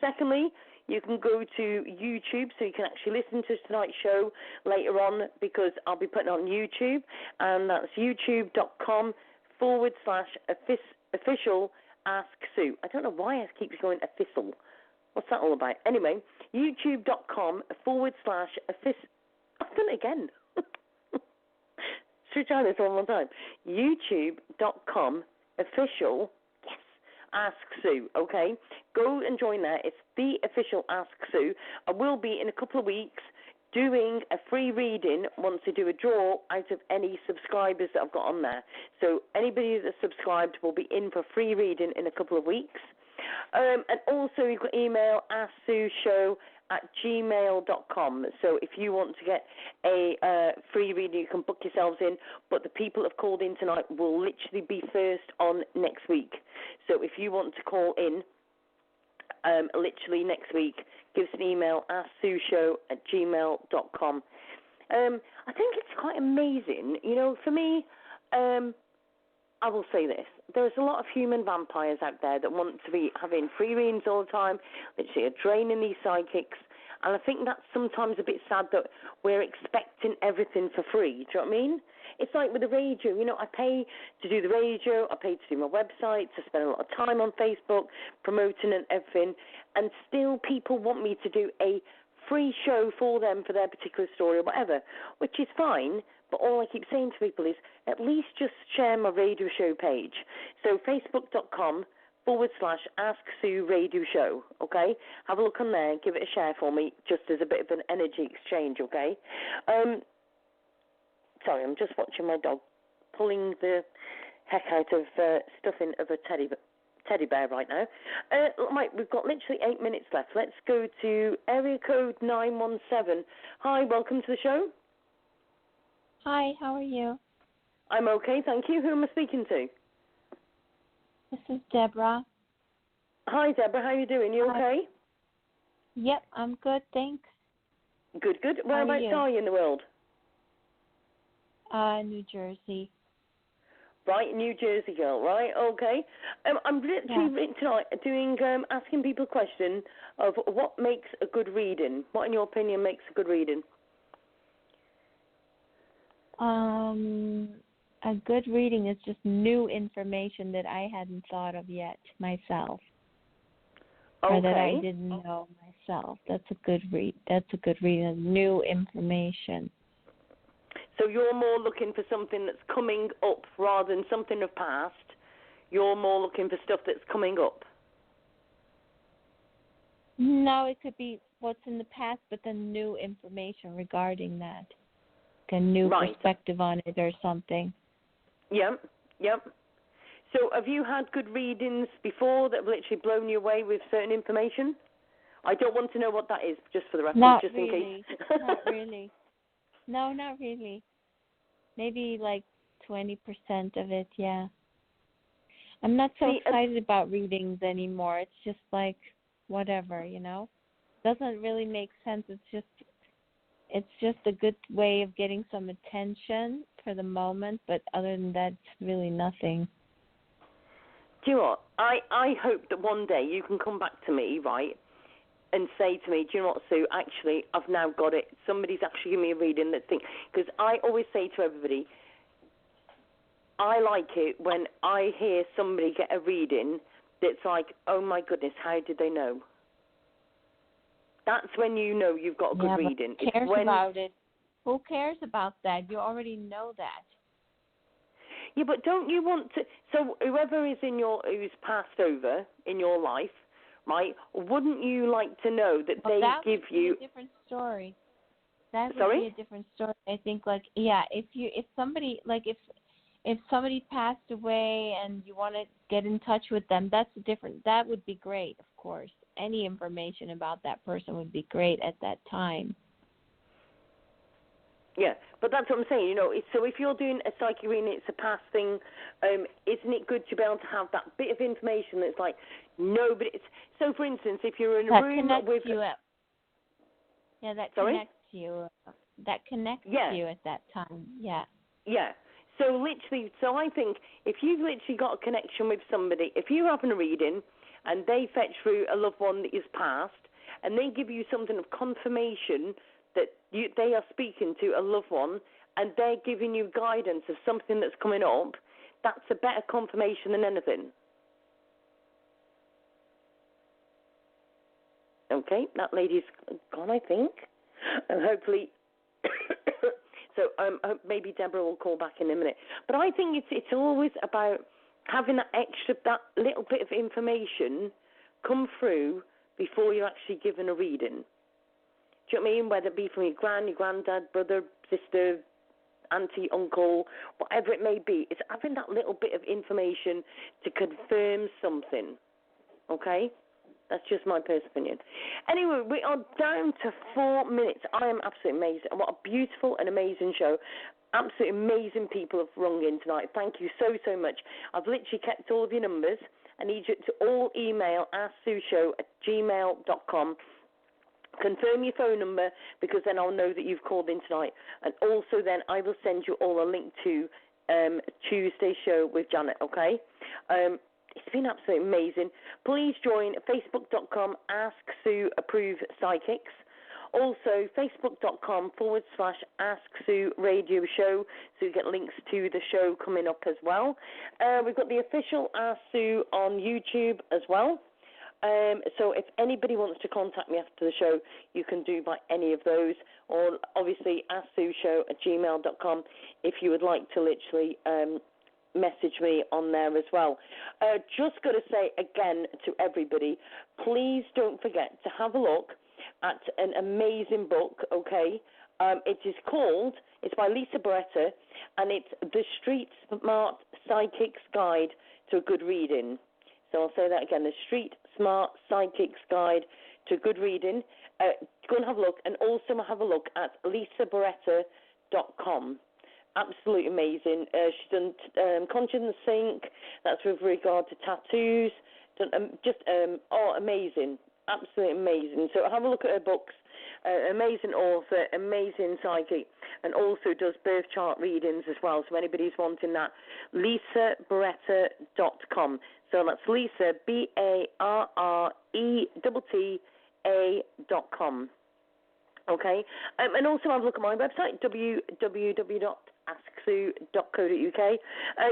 Secondly, you can go to YouTube, so you can actually listen to tonight's show later on, because I'll be putting it on YouTube, and that's youtube.com/official Ask Sue. I don't know why I keep going official. What's that all about? Anyway, youtube.com/official. I've done it again. Should we try this one more time? youtube.com/official, yes, Ask Sue, okay? Go and join that. It's the official Ask Sue. I will be in a couple of weeks doing a free reading once I do a draw out of any subscribers that I've got on there. So anybody that's subscribed will be in for free reading in a couple of weeks. And also you can email asksueshow@gmail.com. So if you want to get a free reading, you can book yourselves in. But the people that have called in tonight will literally be first on next week. So if you want to call in, literally next week, give us an email, asksueshow@gmail.com. I think it's quite amazing. For me, I will say this. There's a lot of human vampires out there that want to be having free readings all the time, literally are draining these psychics. And I think that's sometimes a bit sad that we're expecting everything for free. Do you know what I mean? It's like with the radio. You know, I pay to do the radio. I pay to do my website, to spend a lot of time on Facebook, promoting and everything. And still people want me to do a free show for them for their particular story or whatever, which is fine. But all I keep saying to people is at least just share my radio show page. So facebook.com/Ask Sue Radio Show, okay? Have a look on there, give it a share for me, just as a bit of an energy exchange, okay? Sorry, I'm just watching my dog pulling the heck out of stuffing of a teddy bear right now. Mike, we've got literally 8 minutes left. Let's go to area code 917. Hi, welcome to the show. Hi, how are you? I'm okay, thank you. Who am I speaking to? This is Deborah. Hi, Deborah. How are you doing? You okay? Yep, I'm good, thanks. Good. Whereabouts are you in the world? New Jersey. Right, New Jersey girl. Right, okay. I'm literally tonight doing asking people a question of what makes a good reading. What, in your opinion, makes a good reading? A good reading is just new information that I hadn't thought of yet myself, or that I didn't know myself. That's a good read. That's a good reading. New information. So you're more looking for something that's coming up rather than something of past. You're more looking for stuff that's coming up. No, it could be what's in the past, but then new information regarding that. A new perspective on it or something. Yep. So have you had good readings before that have literally blown you away with certain information? I don't want to know what that is, just for the record, not just really. in case. Not really. No, not really. Maybe like 20% of it, yeah. I'm not so excited about readings anymore. It's just like whatever, you know? Doesn't really make sense. It's just a good way of getting some attention for the moment, but other than that, it's really nothing. Do you know what? I hope that one day you can come back to me, right, and say to me, do you know what, Sue, actually, I've now got it. Somebody's actually giving me a reading that thing. Because I always say to everybody, I like it when I hear somebody get a reading that's like, oh, my goodness, how did they know? That's when you know you've got a good reading. Who cares about it? Who cares about that? You already know that. Yeah, but don't you want to? So whoever is who's passed over in your life, right? Wouldn't you like to know that they give you a different story? That would Sorry? be a different story. I think, like, yeah, if somebody passed away and you want to get in touch with them, that's different. That would be great, of course. Any information about that person would be great at that time. Yeah, but that's what I'm saying. You know, so if you're doing a psychic reading, it's a past thing. Isn't it good to be able to have that bit of information that's like nobody? So, for instance, if you're in a room with connects you. That connects you at that time. Yeah. Yeah. So literally, I think if you've literally got a connection with somebody, if you're having a reading and they fetch through a loved one that is passed, and they give you something of confirmation that they are speaking to a loved one, and they're giving you guidance of something that's coming up, that's a better confirmation than anything. Okay, that lady's gone, I think. And hopefully, maybe Deborah will call back in a minute. But I think it's always about having that little bit of information come through before you're actually given a reading. Do you know what I mean? Whether it be from your granddad, brother, sister, auntie, uncle, whatever it may be. It's having that little bit of information to confirm something. Okay? That's just my personal opinion. Anyway, we are down to 4 minutes. I am absolutely amazed. And what a beautiful and amazing show. Absolutely amazing people have rung in tonight. Thank you so, so much. I've literally kept all of your numbers. I need you to all email asksueshow@gmail.com. Confirm your phone number, because then I'll know that you've called in tonight. And also then I will send you all a link to Tuesday show with Janet, okay? It's been absolutely amazing. Please join facebook.com /AskSueApprovePsychics. Also, facebook.com/AskSueRadio Show, so you get links to the show coming up as well. We've got the official Ask Sue on YouTube as well. So if anybody wants to contact me after the show, you can do by any of those, or obviously AskSueShow@gmail.com if you would like to literally message me on there as well. Just got to say again to everybody, please don't forget to have a look at an amazing book, okay? It's by Lisa Beretta, and it's The Street Smart Psychic's Guide to a Good Reading. So I'll say that again, The Street Smart Psychic's Guide to Good Reading. Go and have a look, and also have a look at lisaberetta.com. Absolutely amazing. She's done Conscience Sync, that's with regard to tattoos. Amazing. Absolutely amazing. So have a look at her books. Amazing author, amazing psychic, and also does birth chart readings as well. So anybody's wanting that, lisaberetta.com. So that's Lisa, BARRETTA.com. Okay, and also have a look at my website, www.asksue.co.uk.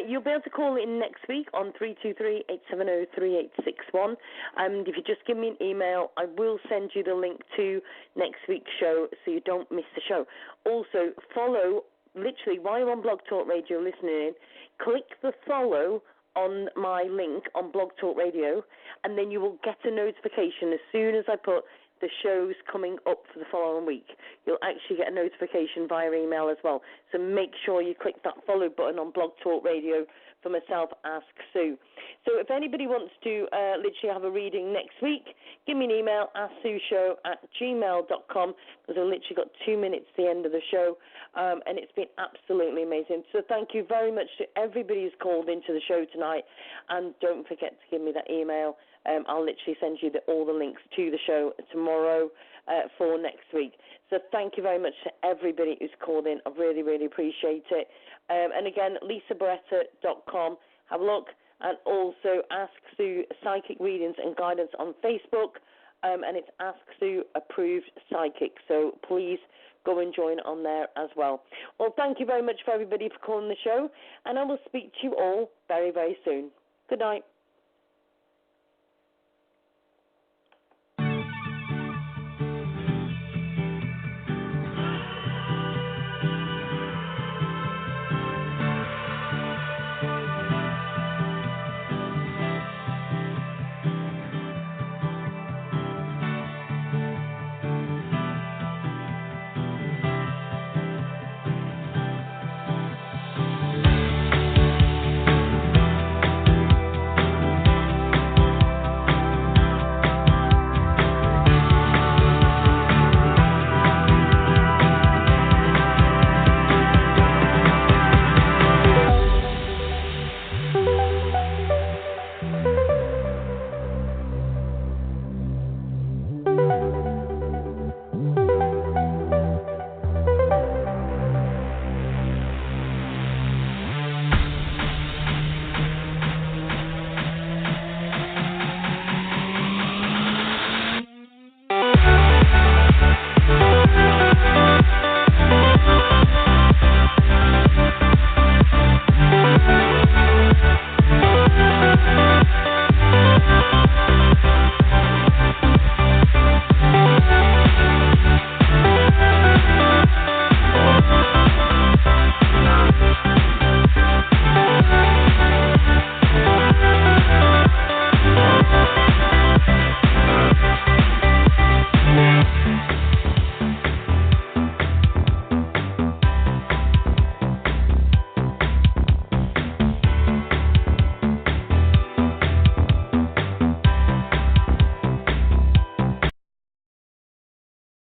You'll be able to call in next week on 323-870-3861. And if you just give me an email, I will send you the link to next week's show so you don't miss the show. Also, follow, literally, while you're on Blog Talk Radio listening in, click the follow on my link on Blog Talk Radio, and then you will get a notification as soon as I put the shows coming up for the following week. You'll actually get a notification via email as well. So make sure you click that follow button on Blog Talk Radio for myself, Ask Sue. So if anybody wants to literally have a reading next week, give me an email, AskSueShow@gmail.com, because I've literally got 2 minutes to the end of the show, and it's been absolutely amazing. So thank you very much to everybody who's called into the show tonight, and don't forget to give me that email. I'll literally send you all the links to the show tomorrow for next week. So thank you very much to everybody who's called in. I really, really appreciate it. And again, lisaberetta.com. Have a look. And also Ask Sue Psychic Readings and Guidance on Facebook. And it's Ask Sue Approved Psychic. So please go and join on there as well. Well, thank you very much for everybody for calling the show. And I will speak to you all very, very soon. Good night.